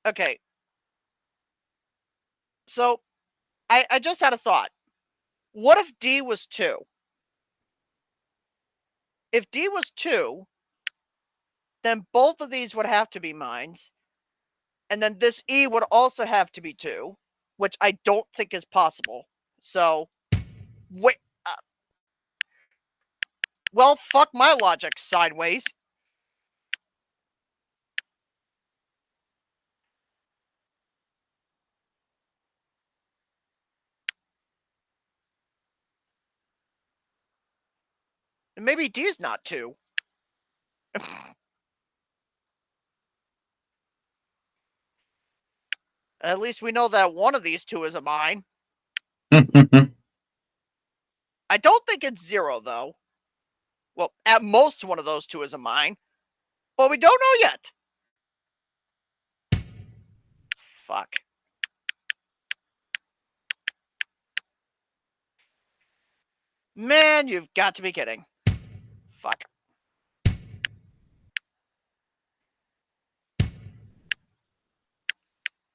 Okay. So, I just had a thought. What if D was 2? If D was 2, then both of these would have to be mines. And then this E would also have to be 2, which I don't think is possible. So, wait. Well, fuck my logic sideways. Maybe D is not 2. At least we know that one of these 2 is a mine. I don't think it's 0, though. Well, at most one of those 2 is a mine. But we don't know yet. Fuck. Man, you've got to be kidding. Fuck.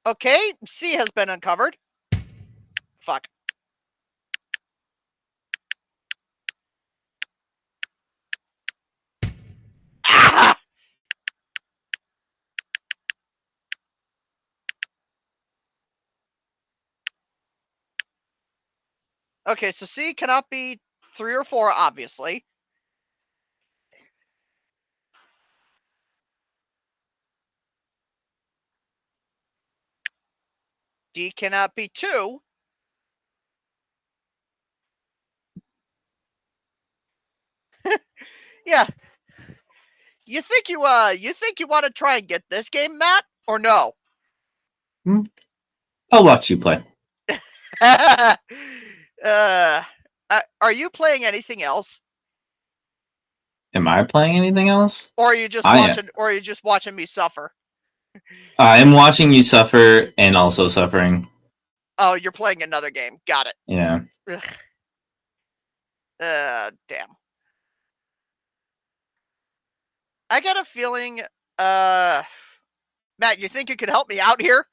Okay, C has been uncovered. Fuck. Ah! Okay, so C cannot be 3 or 4, obviously. D cannot be 2. Yeah. You think you want to try and get this game, Matt? Or no? I'll watch you play. Are you playing anything else? Am I playing anything else? Or are you just watching me suffer? I am watching you suffer and also suffering. Oh, you're playing another game. Got it. Yeah. Damn. I got a feeling, Matt, you think you could help me out here?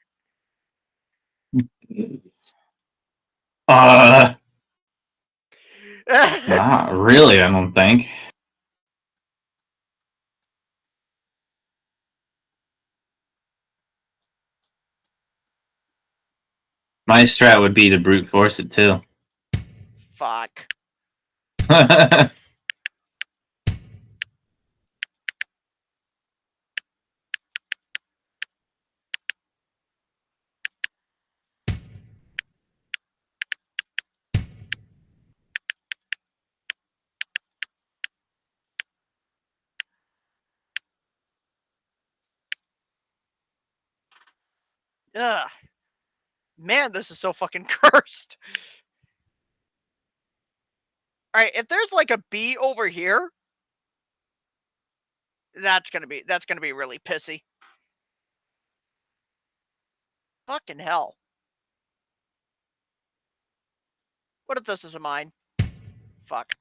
Not really, I don't think. My strat would be to brute force it too. Fuck. Ugh. Man, this is so fucking cursed. Alright, if there's like a B over here, that's gonna be really pissy. Fucking hell. What if this is a mine? Fuck.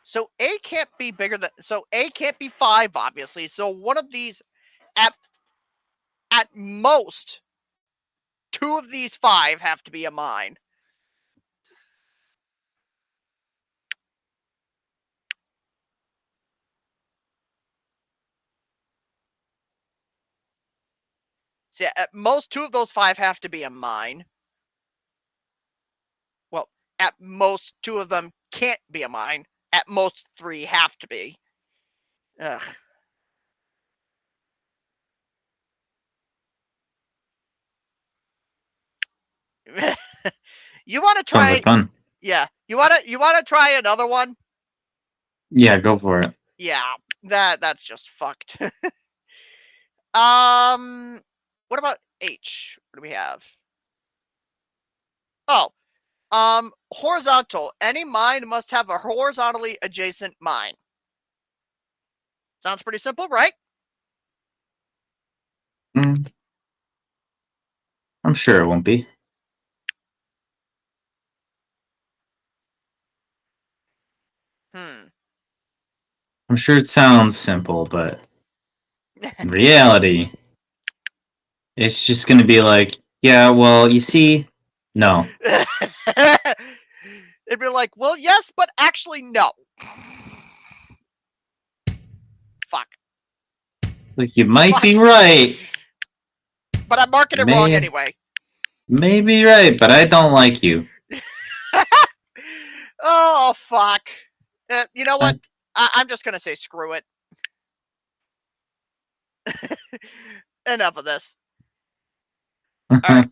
So A can't be bigger than, so A can't be 5, obviously. So one of these, at most, 2 of these 5 have to be a mine. So yeah, at most 2 of those 5 have to be a mine. Well, at most 2 of them can't be a mine. At most 3 have to be. Ugh. You want to try? Sounds like fun. Yeah. You want to try another one? Yeah, go for it. Yeah. That's just fucked. What about H? What do we have? Oh. Horizontal. Any mine must have a horizontally adjacent mine. Sounds pretty simple, right? I'm sure it won't be. I'm sure it sounds simple, but in reality, it's just going to be like, yeah, well, you see, no. It'd be like, well, yes, but actually, no. Fuck. Like, you might be right. But I'm marking it wrong anyway. May be right, but I don't like you. Oh, fuck. You know what? I'm just going to say screw it. Enough of this. Alright.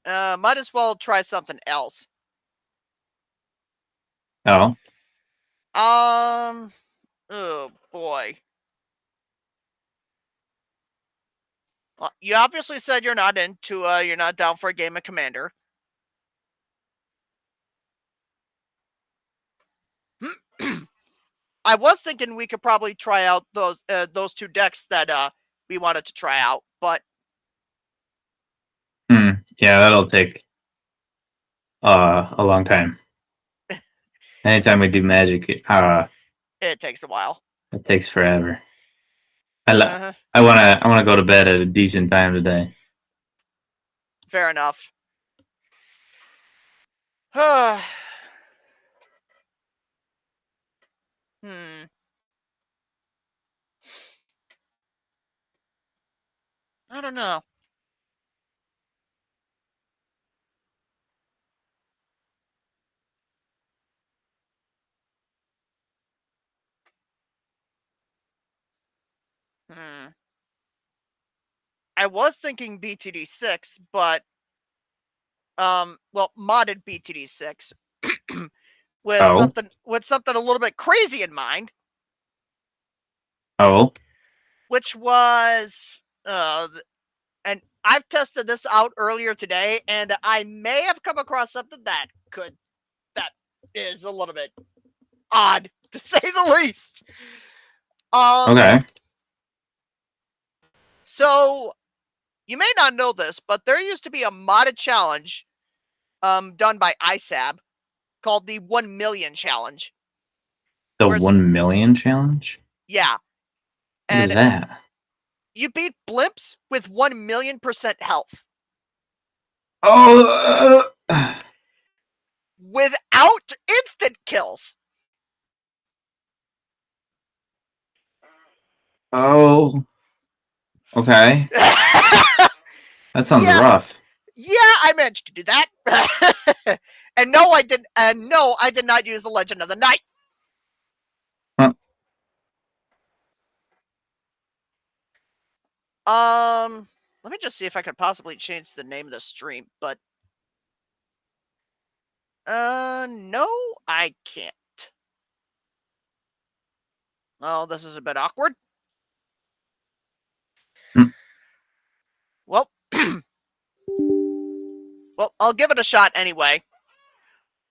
Might as well try something else. Oh. Oh boy. Well, you obviously said you're not you're not down for a game of Commander. I was thinking we could probably try out those two decks that we wanted to try out, but yeah, that'll take a long time. Anytime we do Magic, it takes a while. It takes forever. I wanna go to bed at a decent time today. Fair enough. I don't know. I was thinking BTD6, but well, modded BTD6 with something a little bit crazy in mind. Oh. Which was and I've tested this out earlier today, and I may have come across something that is a little bit odd, to say the least. Okay. So, you may not know this, but there used to be a modded challenge done by ISAB called the 1 million challenge. The 1 million challenge? Yeah. What is that? You beat blimps with 1,000,000% health. Oh! Without instant kills. Oh. Okay. That sounds rough. Yeah, I managed to do that. And no, I didn't. And no, I did not use the Legend of the Night. Huh. Let me just see if I could possibly change the name of the stream, but no, I can't. Oh, this is a bit awkward. Well, well, I'll give it a shot anyway.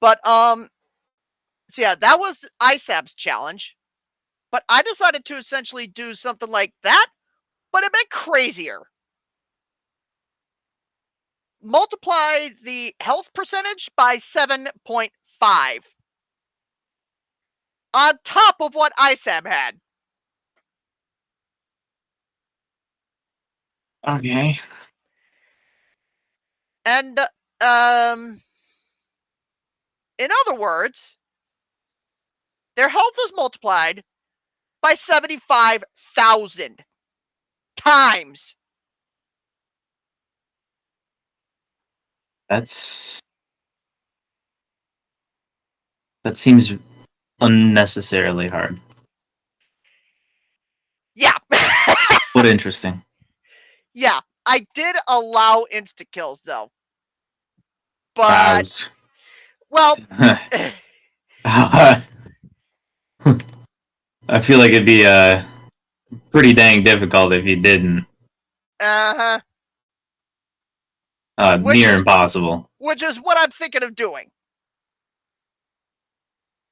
But so yeah, that was ISAB's challenge. But I decided to essentially do something like that, but a bit crazier. Multiply the health percentage by 7.5 on top of what ISAB had. Okay. And in other words, their health is multiplied by 75,000 times. That seems unnecessarily hard. Yeah. But interesting. Yeah, I did allow insta kills though. But well, I feel like it'd be pretty dang difficult if you didn't. Near impossible. Which is what I'm thinking of doing.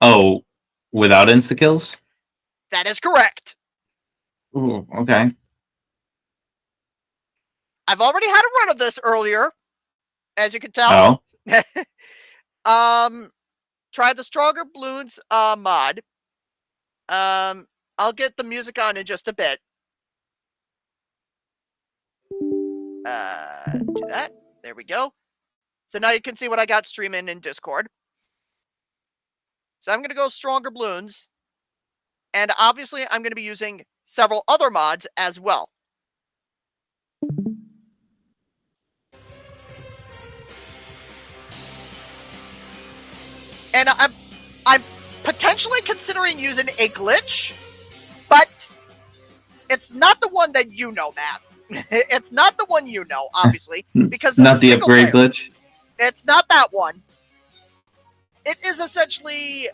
Oh, without insta-kills? That is correct. Ooh, okay. I've already had a run of this earlier, as you can tell. Oh. Try the Stronger Bloons mod. I'll get the music on in just a bit. Do that. There we go. So now you can see what I got streaming in Discord. So I'm going to go Stronger Bloons. And obviously, I'm going to be using several other mods as well. And I'm potentially considering using a glitch, but it's not the one that you know, Matt. It's not the one you know, obviously, because not the upgrade glitch. It's not that one. It is essentially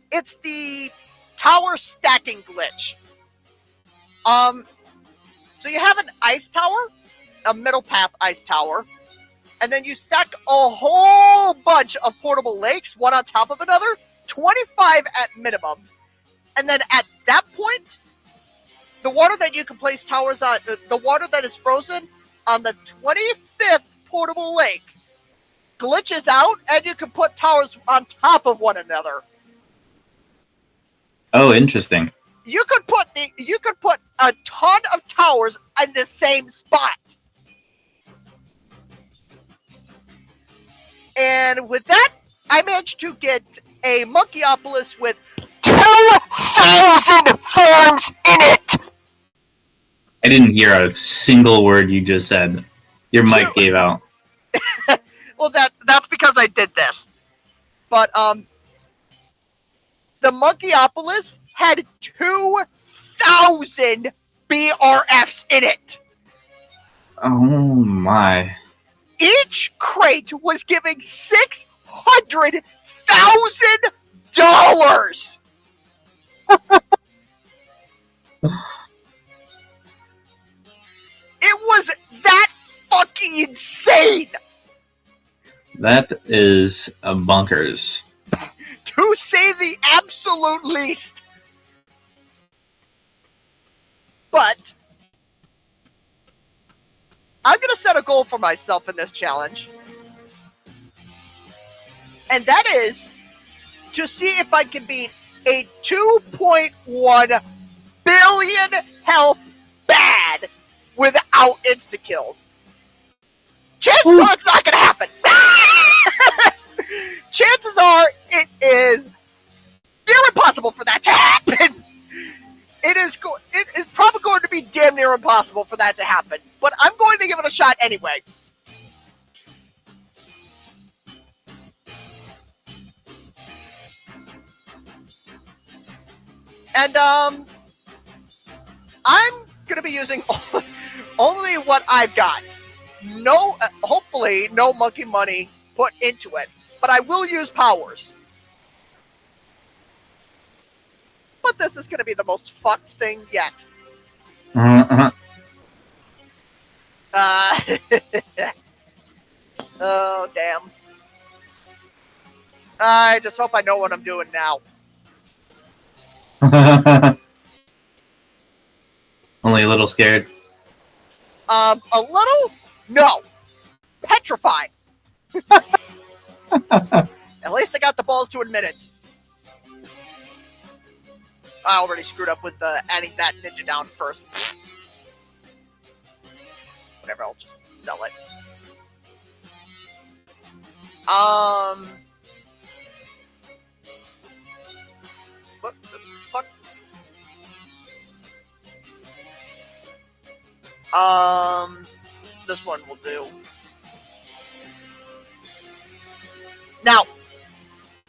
it's the tower stacking glitch. So you have an ice tower, a middle path ice tower, and then you stack a whole bunch of portable lakes, one on top of another, 25 at minimum. And then at that point, the water that you can place towers on, the water that is frozen on the 25th portable lake glitches out, and you can put towers on top of one another. Oh, interesting. You could put a ton of towers in the same spot. And with that, I managed to get a Monkeyopolis with 2,000 farms in it! I didn't hear a single word you just said. Your mic gave out. Well, that's because I did this. But, the Monkeyopolis had 2,000 BRFs in it! Oh my. Each crate was giving $600,000! It was that fucking insane! That is a bonkers. To say the absolute least. But I'm going to set a goal for myself in this challenge. And that is to see if I can beat a 2.1 billion health bad without insta-kills. Chances are it's not going to happen. Chances are it is near impossible for that to happen. It is probably going to be damn near impossible for that to happen. But I'm going to give it a shot anyway. And, I'm going to be using only what I've got. No, hopefully, no monkey money put into it. But I will use powers. But this is going to be the most fucked thing yet. Oh, damn. I just hope I know what I'm doing now. Only a little scared. A little? No. Petrified. At least I got the balls to admit it. I already screwed up with adding that ninja down first. Whatever, I'll just sell it. What the fuck? This one will do. Now,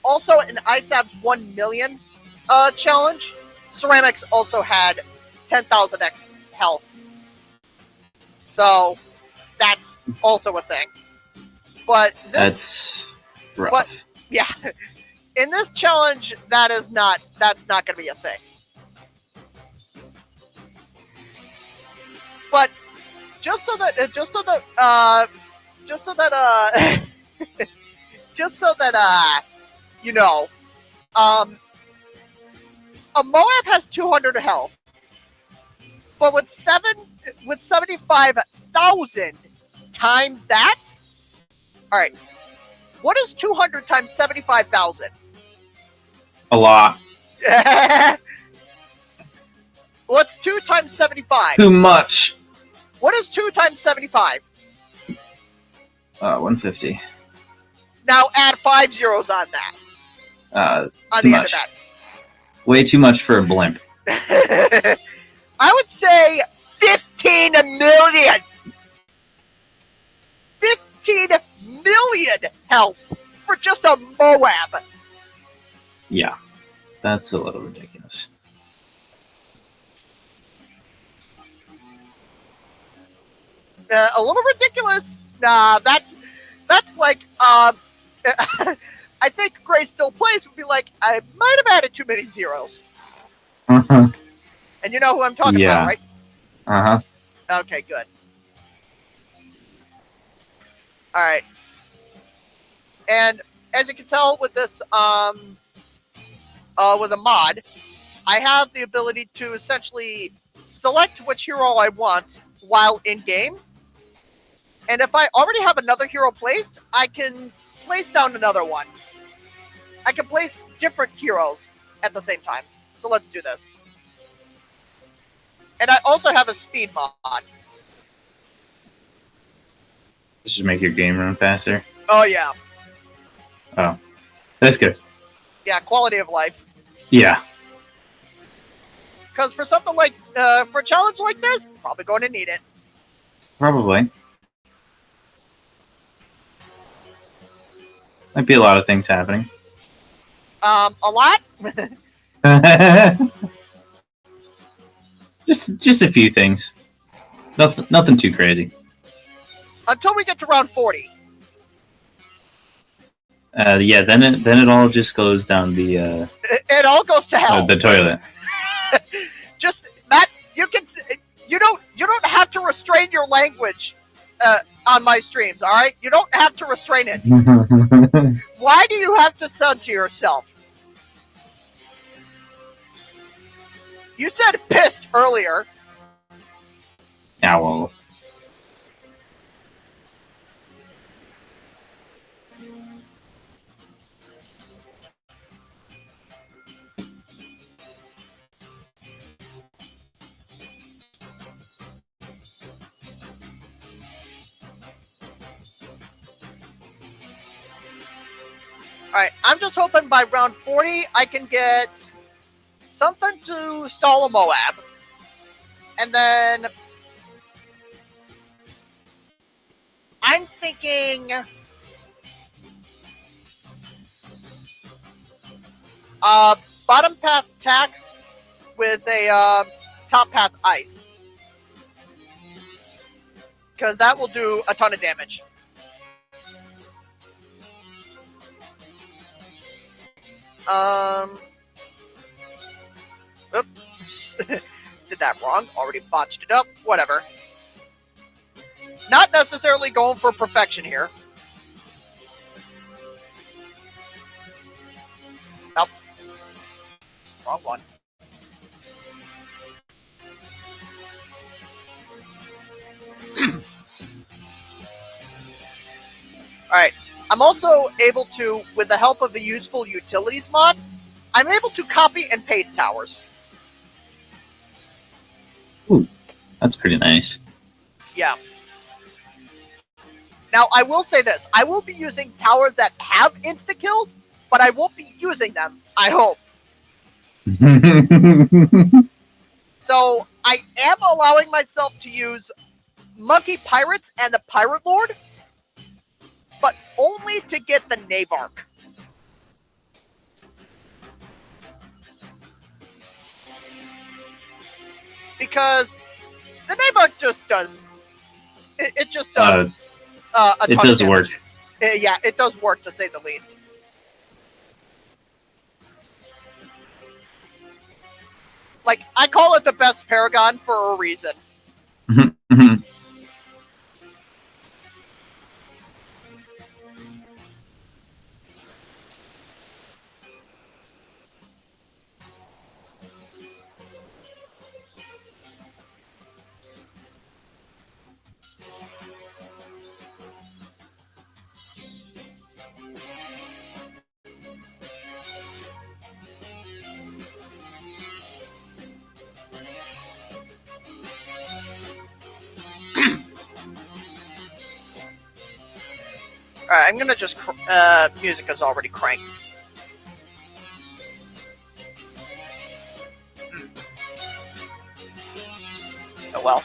also in ISAB's 1 million challenge, Ceramics also had 10,000x health. So, that's also a thing. But this... That's rough. But, yeah. In this challenge, that's not going to be a thing. But just so that you know, a MOAB has 200 health, but with 75,000 times that. All right, what is 200 times 75,000? A lot. What's 2 times 75? Too much. What is 2 times 75? 150. Now add 5 zeros on that. On the end of that. Way too much for a blimp. I would say 15 million. 15 million health for just a MOAB. Yeah, that's a little ridiculous. A little ridiculous. Nah, that's like I think Gray Still Plays would be like, I might have added too many zeros. Uh-huh. And you know who I'm talking about, right? Uh-huh. Okay, good. Alright. And as you can tell with this with a mod, I have the ability to essentially select which hero I want while in game. And if I already have another hero placed, I can place down another one. I can place different heroes at the same time. So let's do this. And I also have a speed mod. Just make your game run faster. Oh, yeah. Oh, that's good. Yeah, quality of life. Yeah. Because for something like, for a challenge like this, probably going to need it. Probably. Might be a lot of things happening. A lot? just a few things. Nothing too crazy. Until we get to round 40. Yeah, then it all just goes down the It all goes to hell. The toilet. Just Matt, you don't have to restrain your language on my streams, all right? You don't have to restrain it. Why do you have to censor yourself? You said pissed earlier. Yeah, well. Alright, I'm just hoping by round 40 I can get something to stall a MOAB. And then I'm thinking bottom path attack with a top path ice. Because that will do a ton of damage. Oops. Did that wrong. Already botched it up. Whatever. Not necessarily going for perfection here. Nope. Wrong one. Alright. I'm also able to, with the help of the useful utilities mod, I'm able to copy and paste towers. Ooh, that's pretty nice. Yeah. Now, I will say this. I will be using towers that have insta-kills, but I won't be using them, I hope. So, I am allowing myself to use Monkey Pirates and the Pirate Lord, but only to get the Navark. Because the Navark just does... It just does a ton it does of work. Yeah, it does work, to say the least. Like, I call it the best Paragon for a reason. Alright, I'm gonna just... music is already cranked. Oh well.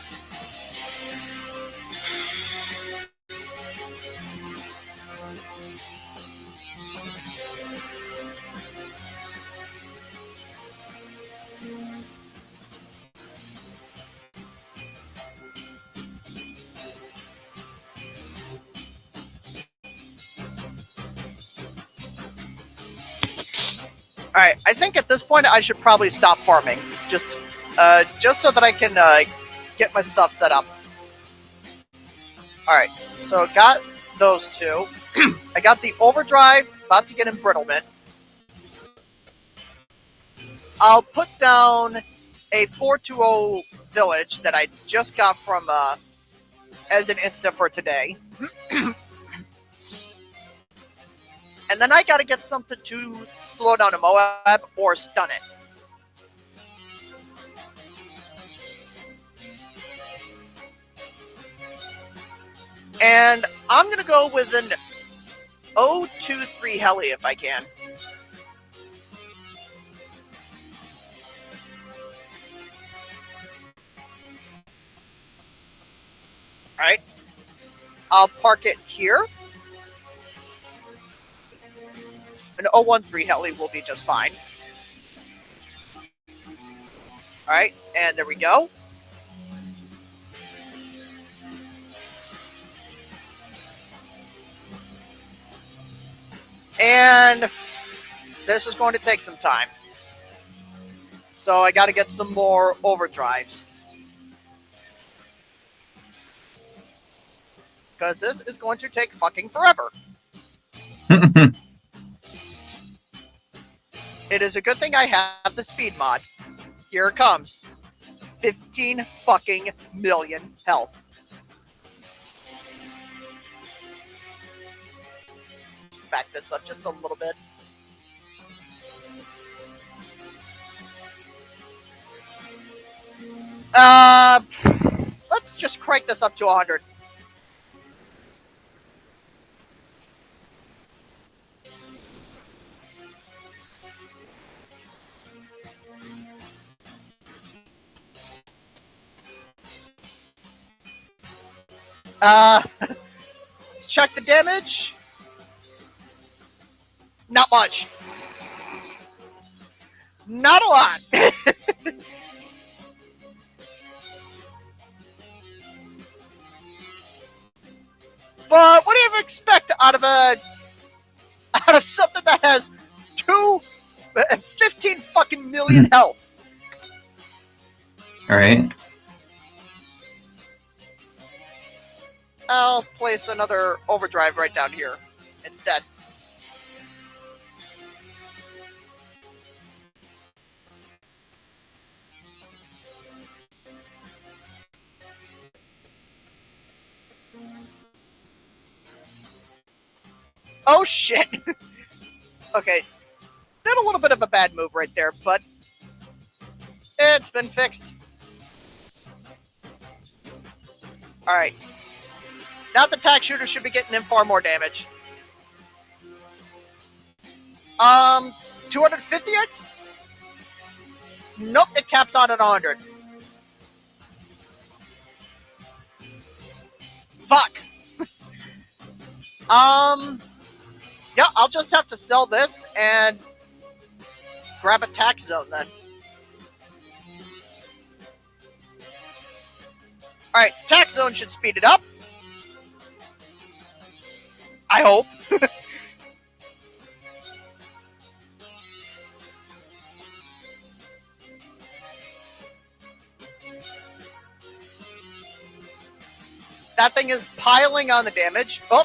Alright, I think at this point I should probably stop farming. Just so that I can get my stuff set up. Alright, so got those two. I got the overdrive, about to get embrittlement. I'll put down a 420 village that I just got from as an insta for today. And then I gotta get something to slow down a MOAB or stun it. And I'm gonna go with an 023 heli if I can. Alright. I'll park it here. An 013 heli will be just fine. Alright, and there we go. And this is going to take some time. So I gotta get some more overdrives. Because this is going to take fucking forever. It is a good thing I have the speed mod. Here it comes. 15 fucking million health. Back this up just a little bit. Let's just crank this up to 100. Let's check the damage. Not much. Not a lot. But what do you ever expect out of something that has 15 fucking million health? All right. I'll place another overdrive right down here instead. Oh shit! Okay, did a little bit of a bad move right there, but it's been fixed. Alright. Now the tack shooter should be getting in far more damage. 250 hits? Nope, it caps out at 100. Fuck! Yeah, I'll just have to sell this and grab a tack zone then. Alright, tack zone should speed it up. I hope. That thing is piling on the damage. Oh,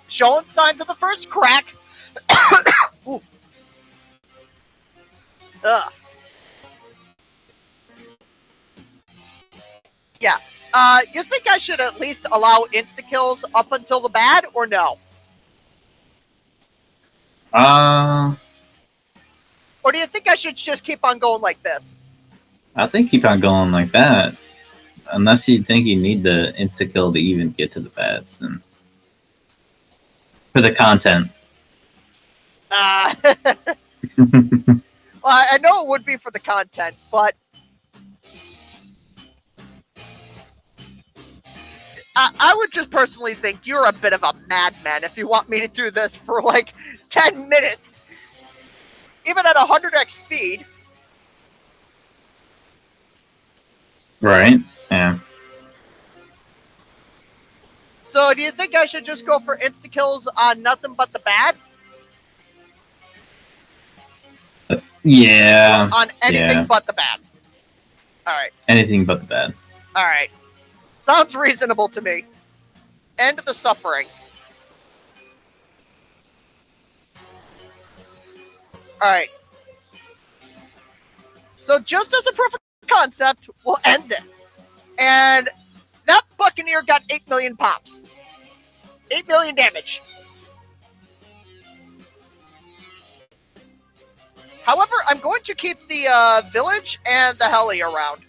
showing signs of the first crack. Ooh. Ugh. Yeah. You think I should at least allow insta-kills up until the bad, or no? Or do you think I should just keep on going like this? I think keep on going like that. Unless you think you need the insta-kill to even get to the bads, then... For the content. Well, I know it would be for the content, but I would just personally think you're a bit of a madman if you want me to do this for like 10 minutes. Even at 100x speed. Right, yeah. So do you think I should just go for insta-kills on nothing but the bad? Yeah. Well, on anything but the bad. Alright. Anything but the bad. Alright. Sounds reasonable to me. End the suffering. Alright. So just as a proof of concept, we'll end it. And that Buccaneer got 8 million pops. 8 million damage. However, I'm going to keep the village and the heli around.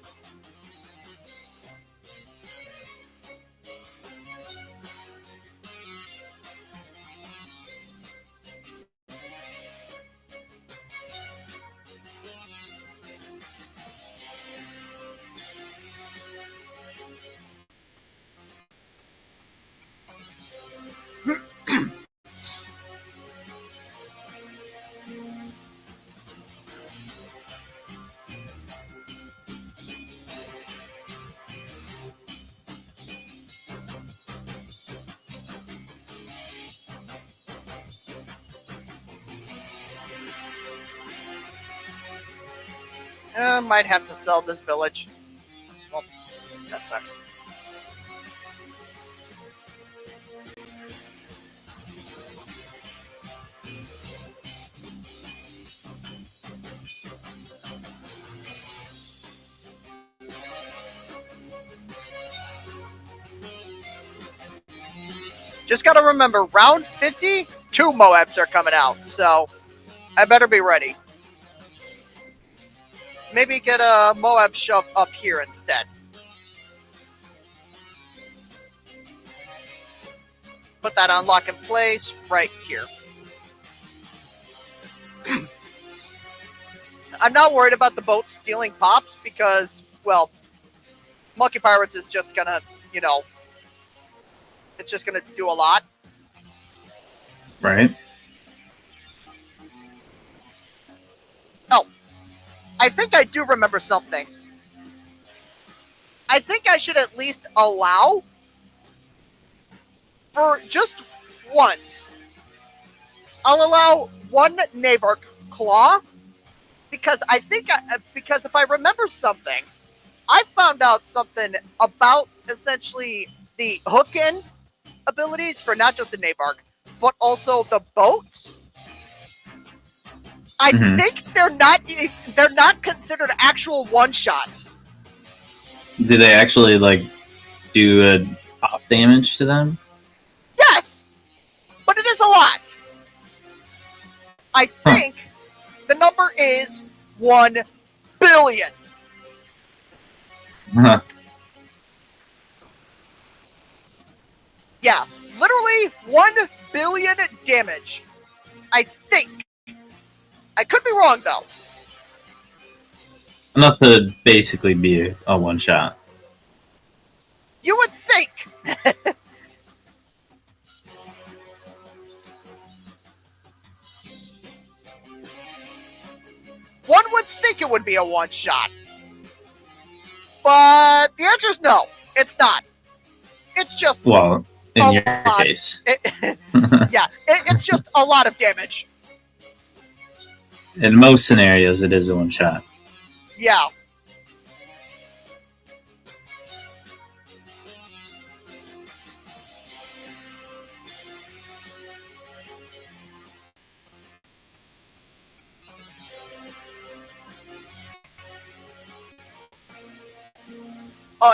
Might have to sell this village. Well, that sucks. Just gotta remember, round 50, 2 MOABs are coming out, so I better be ready. Maybe get a MOAB shoved up here instead. Put that on lock in place right here. I'm not worried about the boat stealing pops because, well, Monkey Pirates is just gonna, you know, it's just gonna do a lot. Right. Oh, I think I do remember something. I think I should at least allow for just once. I'll allow one Navark Claw because I think because if I remember something, I found out something about essentially the hook-in abilities for not just the Navark, but also the boats. I think they're not considered actual one-shots. Do they actually like do pop damage to them? Yes, but it is a lot. I think the number is 1 billion. Huh. Yeah, literally 1 billion damage. I think. I could be wrong though. Enough to basically be a one shot. You would think. One would think it would be a one shot. But the answer is no, it's not. It's just well, in your lot. case. Yeah, it's just a lot of damage. In most scenarios, it is a one shot. Yeah.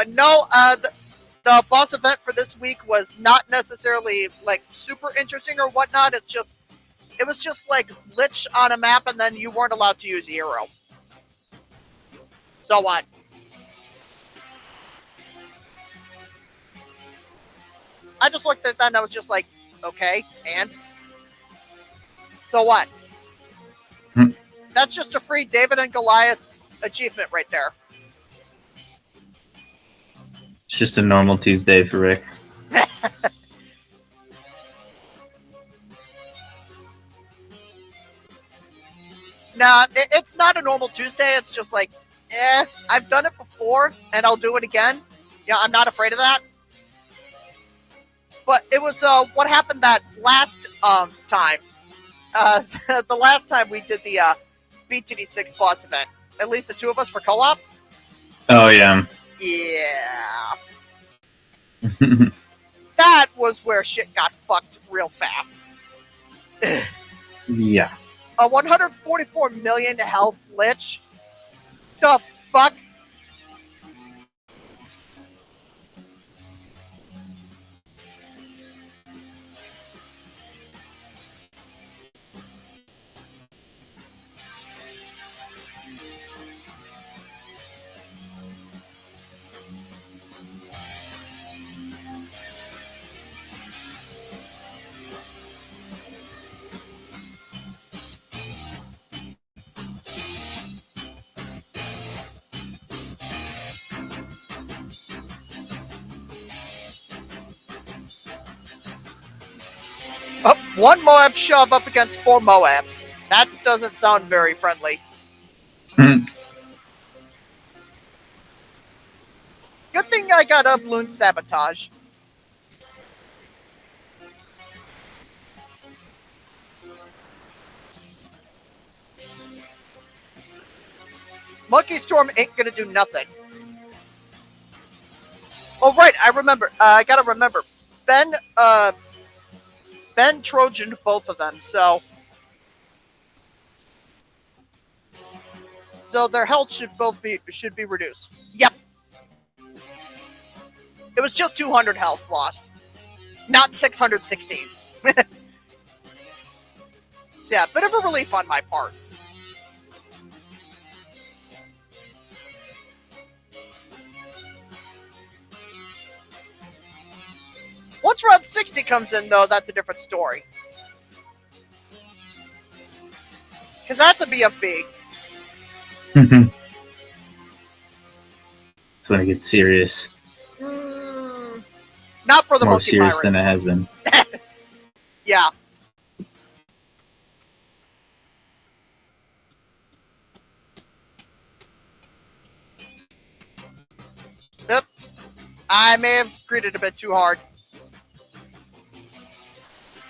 No, the boss event for this week was not necessarily like super interesting or whatnot. It was just like Lich on a map, and then you weren't allowed to use a hero. So what? I just looked at that and I was just like, Okay, and? So what? That's just a free David and Goliath achievement right there. It's just a normal Tuesday for Rick. Nah, it's not a normal Tuesday. It's just like, I've done it before, and I'll do it again. Yeah, I'm not afraid of that. But it was what happened that last time. The last time we did the BTD6 boss event. At least the two of us for co-op. Oh, yeah. Yeah. That was where shit got fucked real fast. Yeah. A 144 million health lich? The fuck? Oh, one MOAB shove up against 4 MOABs. That doesn't sound very friendly. Good thing I got a Bloons sabotage. Monkey Storm ain't gonna do nothing. Oh right, I remember. I gotta remember. Ben Trojaned both of them, so their health should be reduced. Yep. It was just 200 health lost, not 616. So yeah, bit of a relief on my part. Once round 60 comes in, though, that's a different story. Because that's a BFB. That's when it gets serious. Not for the More monkey serious pirates. than it has been. Yeah. Yep. I may have greeted a bit too hard.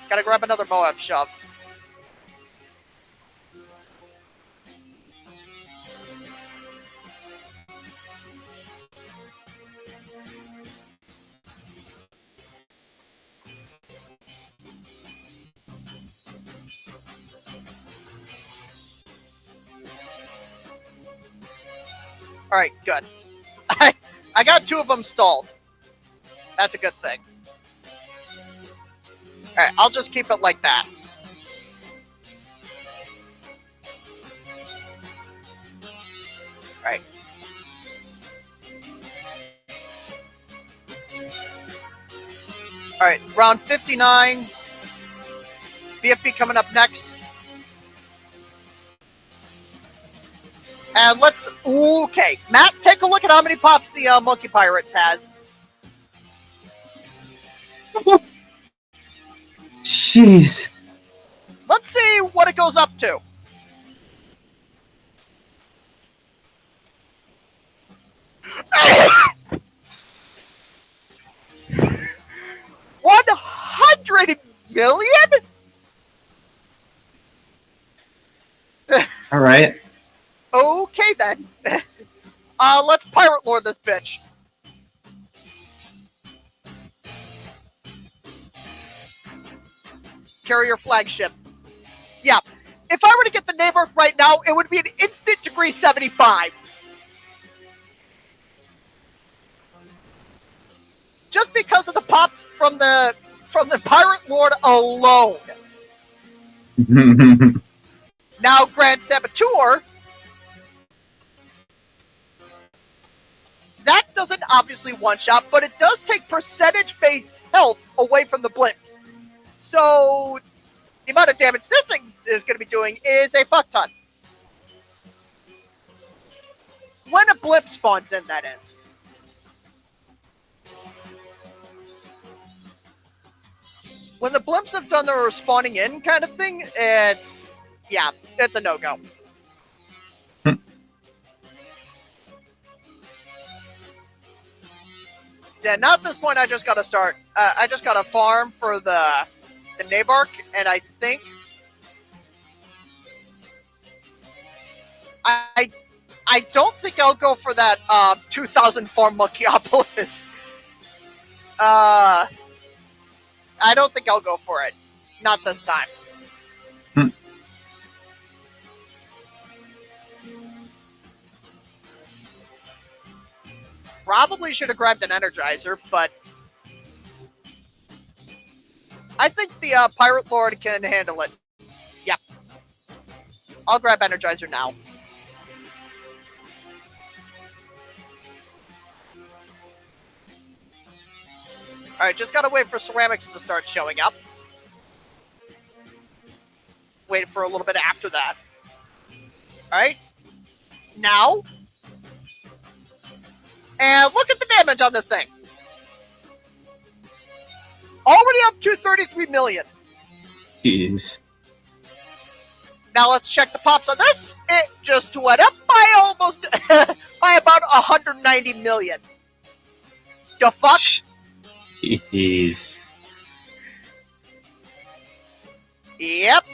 Gotta grab another MOAB shove. Alright, good. I got 2 of them stalled. That's a good thing. Alright, I'll just keep it like that. Alright. Alright, round 59. BFB coming up next. And let's... Okay, Matt, take a look at how many pops the Monkey Pirates has. Jeez. Let's see what it goes up to. $100 million? All right. Okay then. Let's pirate lord this bitch. Carrier flagship. Yeah. If I were to get the neighbor right now, it would be an instant degree 75. Just because of the pops from the pirate lord alone. Now, Grand Saboteur, that doesn't obviously one-shot, but it does take percentage-based health away from the blimps. So the amount of damage this thing is going to be doing is a fuck ton. When a blip spawns in, that is. When the blimps have done their spawning in kind of thing, it's a no-go. Yeah, now at this point, I just gotta start. I just gotta farm for the Navark, and I think I don't think I'll go for that 2,000 farm Monkeypolis. I don't think I'll go for it. Not this time. Probably should have grabbed an Energizer, but I think the Pirate Lord can handle it. Yep. I'll grab Energizer now. Alright, just gotta wait for ceramics to start showing up. Wait for a little bit after that. Alright. Now. And look at the damage on this thing. Already up to 33 million. Jeez. Now let's check the pops on this. It just went up by almost, by about 190 million. The fuck? Jeez. Yep.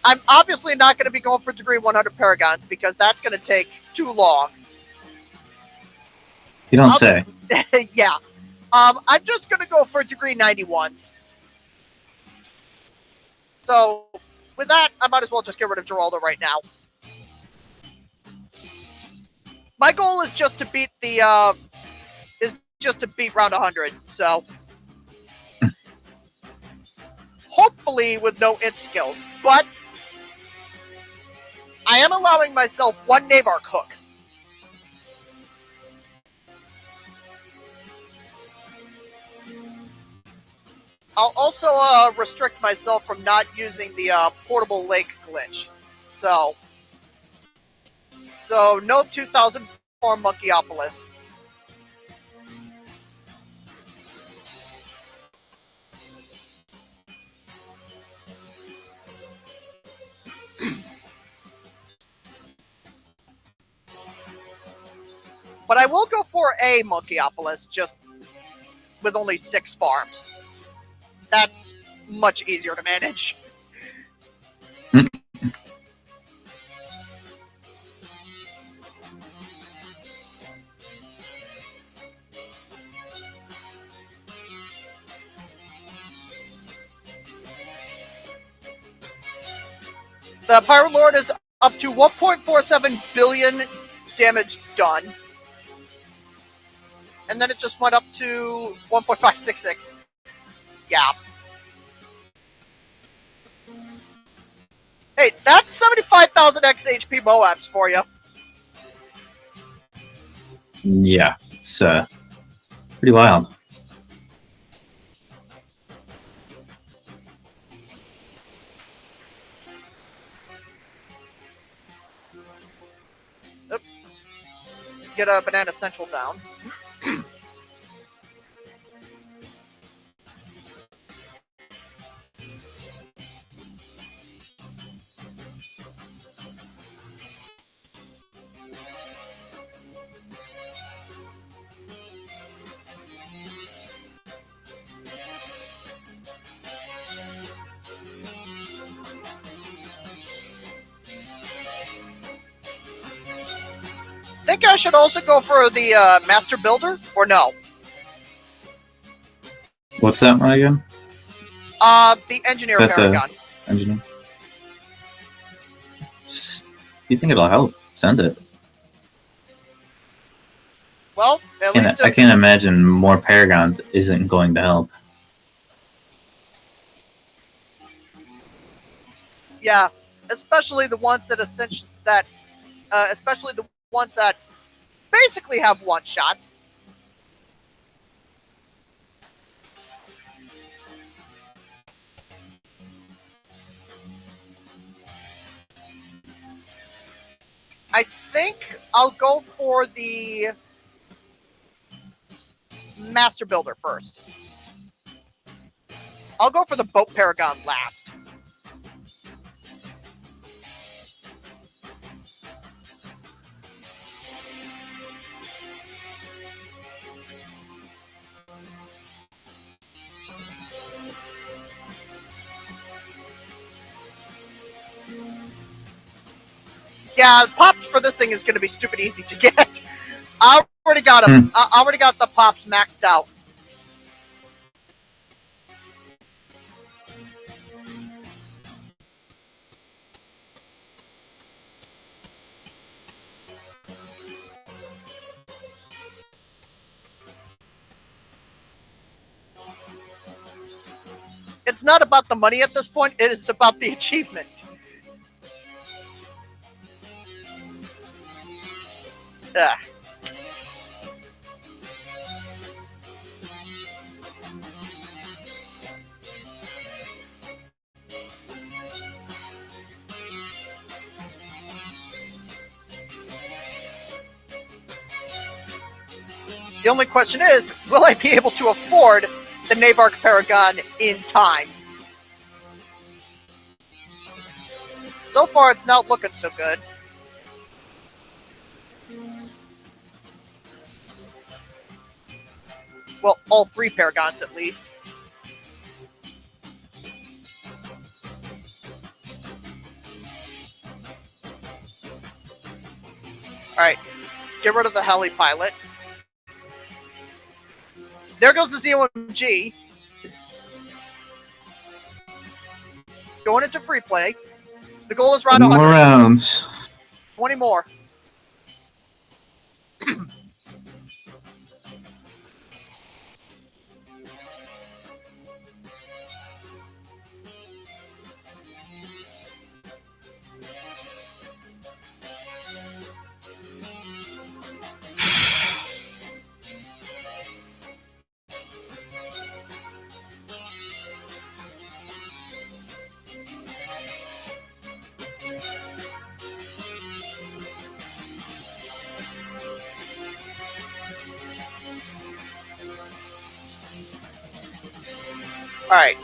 I'm obviously not going to be going for degree 100 Paragons because that's going to take too long. You don't say. Yeah. I'm just going to go for degree 91s. So, with that, I might as well just get rid of Geraldo right now. My goal is just to beat the, round 100, so. Hopefully with no insta-kills, but I am allowing myself one Navark hook. I'll also restrict myself from not using the portable lake glitch. So no 2,000 farm Monkeypolis. But I will go for a Monkeypolis, just with only 6 farms. That's much easier to manage. The Pirate Lord is up to 1.47 billion damage done. And then it just went up to 1.566. Yeah. Hey, that's 75,000 XHP MOABs for you. Yeah, it's pretty wild. Oop. Get a Banana Central down. Think I should also go for the Master Builder, or no? What's that one again? The Engineer Paragon. Engineer? you think it'll help, send it. Well, at least I can't imagine more Paragons isn't going to help. Yeah, especially the ones that especially the ones that basically have one shots. I think I'll go for the Master Builder first. I'll go for the Boat Paragon last. Yeah, pops for this thing is going to be stupid easy to get. I already got them. I already got the pops maxed out. It's not about the money at this point. It is about the achievement. Ugh. The only question is, will I be able to afford the Navark Paragon in time? So far, it's not looking so good. Well, all 3 Paragons at least. Alright, get rid of the heli pilot. There goes the ZOMG. Going into free play. The goal is round 100. More rounds. 20 more. Alright.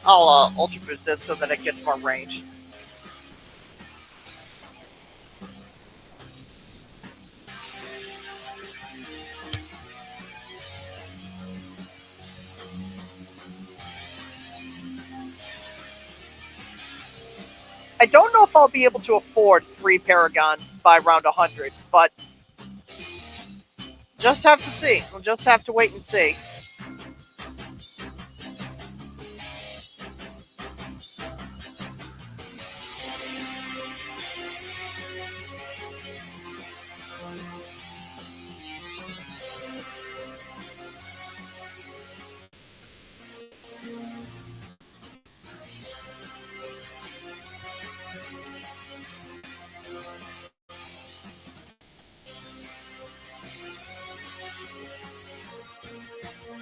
I'll Ultra Boost this so that it gets more range. I don't know if I'll be able to afford 3 Paragons by round 100, but just have to see. We'll just have to wait and see.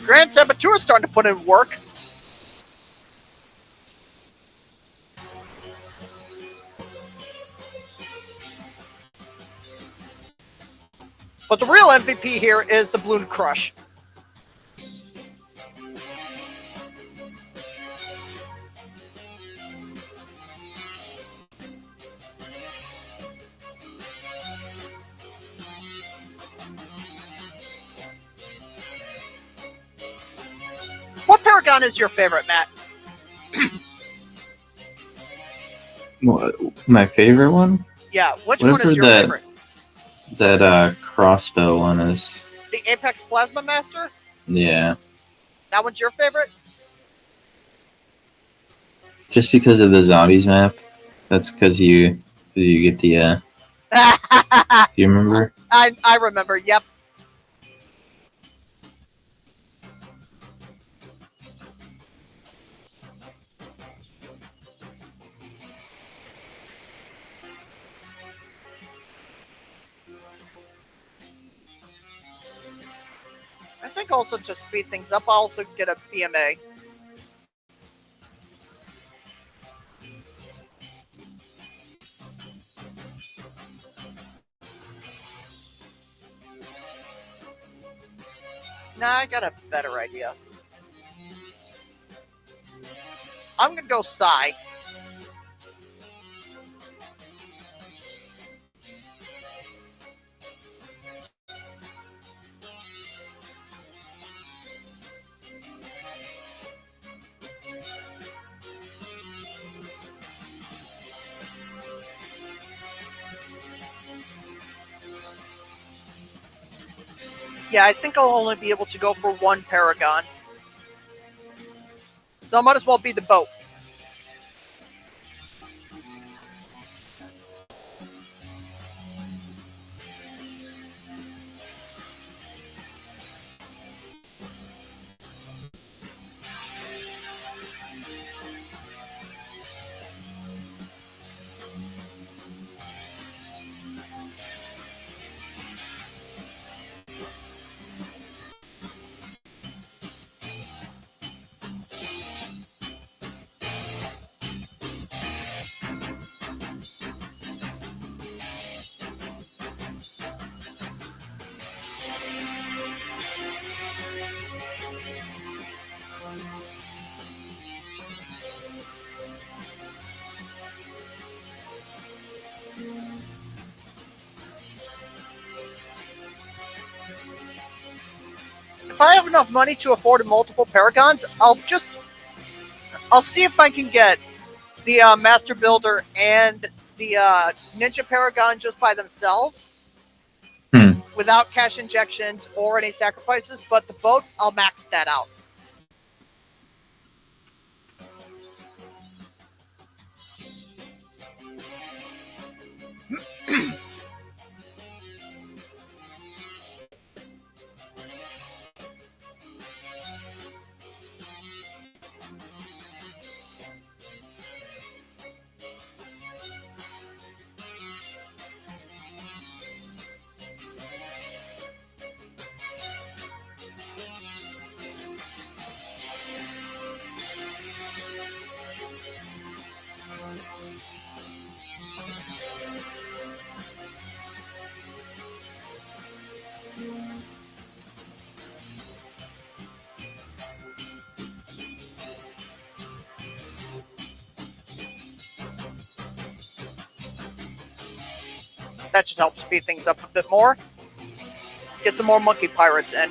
Grand Saboteur's starting to put in work. But the real MVP here is the Bloon Crush. What Paragon is your favorite, Matt? My favorite one? Yeah, which one is your favorite? That crossbow one is. The the Apex Plasma Master? Yeah. That one's your favorite? Just because of the zombies map. That's because you get the do you remember? I remember, yep. I think also to speed things up, I'll also get a BMA. Nah, I got a better idea. I'm gonna go Psy. Yeah, I think I'll only be able to go for one Paragon. So I might as well be the boat. If I have enough money to afford multiple Paragons, I'll see if I can get the Master Builder and the Ninja Paragon just by themselves. Without cash injections or any sacrifices, but the boat, I'll max that out. That should help speed things up a bit more. Get some more monkey pirates in.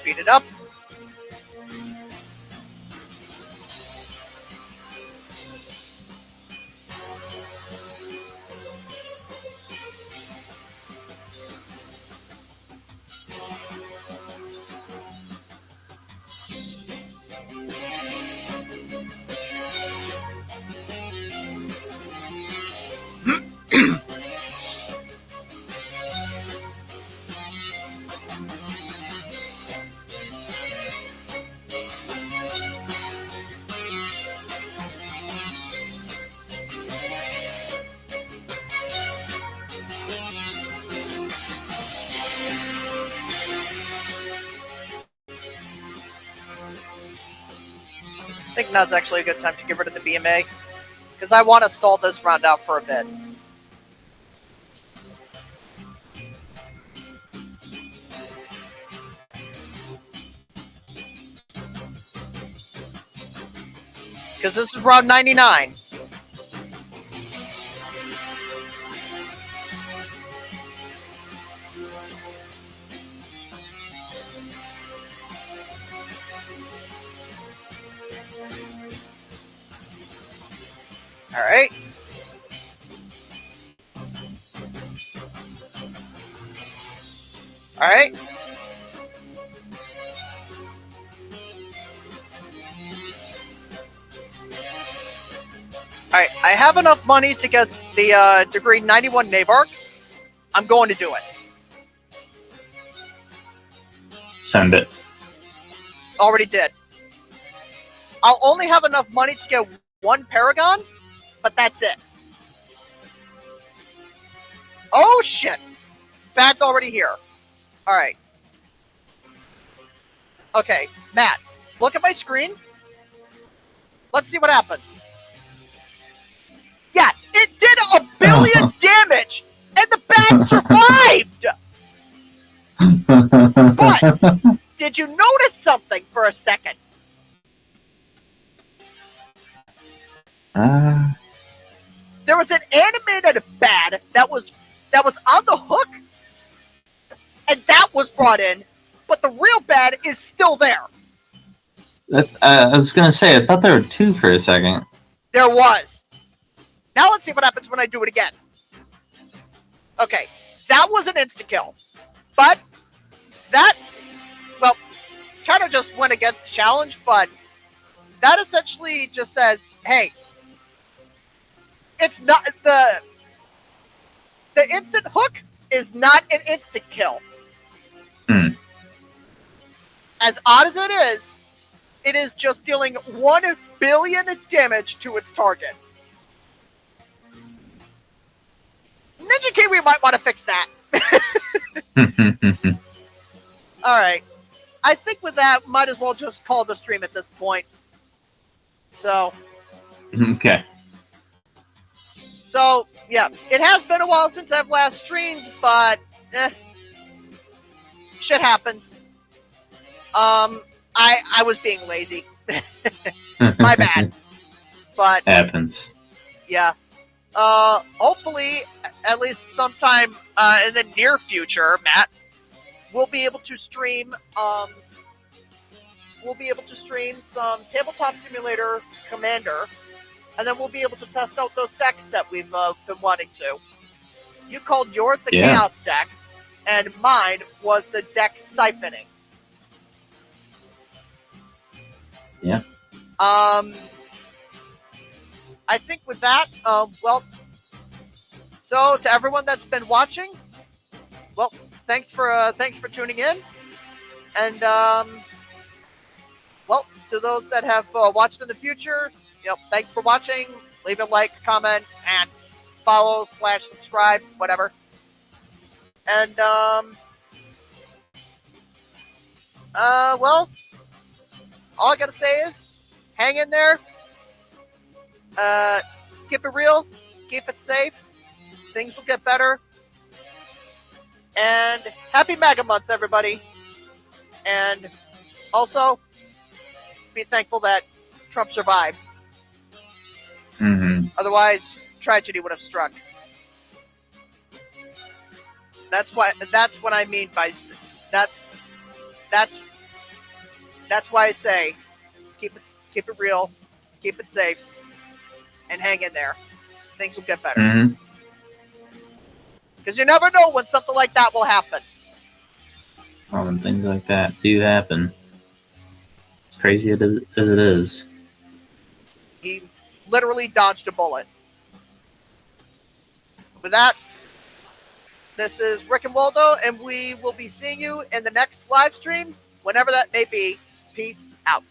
speed it up. I think now's actually a good time to get rid of the BMA, because I want to stall this round out for a bit. Because this is round 99. Alright. Alright. Alright, I have enough money to get the degree 91 Navark. I'm going to do it. Send it. Already did. I'll only have enough money to get one Paragon, but that's it. Oh shit! Bad's already here. Alright. Okay, Matt, look at my screen. Let's see what happens. Yeah, it did 1 billion damage, and the Bad survived! But, did you notice something for a second? There was an animated Bad that was on the hook, and that was brought in, but the real Bad is still there. I was gonna say, I thought there were two for a second. There was. Now let's see what happens when I do it again. Okay, that was an insta-kill, but that, well, kind of just went against the challenge, but that essentially just says, hey, it's not, the instant hook is not an instant kill. As odd as it is just dealing 1 billion damage to its target. Ninja Kiwi might want to fix that. Alright. I think with that, might as well just call the stream at this point. So. Okay. So, yeah. It has been a while since I've last streamed, but, shit happens. I was being lazy. My bad. But. Happens. Yeah. Hopefully, at least sometime in the near future, Matt, we'll be able to stream some Tabletop Simulator Commander, and then we'll be able to test out those decks that we've been wanting to. You called yours the Chaos deck, and mine was the deck Siphoning. Yeah. I think with that, well, so to everyone that's been watching, well, thanks for tuning in, and well, to those that have watched in the future, thanks for watching. Leave a like, comment, and follow / subscribe, whatever. And well, all I gotta say is, hang in there. Keep it real, keep it safe, things will get better, and happy MAGA month, everybody, and also, be thankful that Trump survived. Otherwise, tragedy would have struck. That's what I mean by, that's That's why I say keep it real, keep it safe, and hang in there. Things will get better. Because you never know when something like that will happen. Well, when things like that do happen, as crazy as it is. He literally dodged a bullet. With that, this is Rick and Waldo, and we will be seeing you in the next live stream, whenever that may be. Peace out.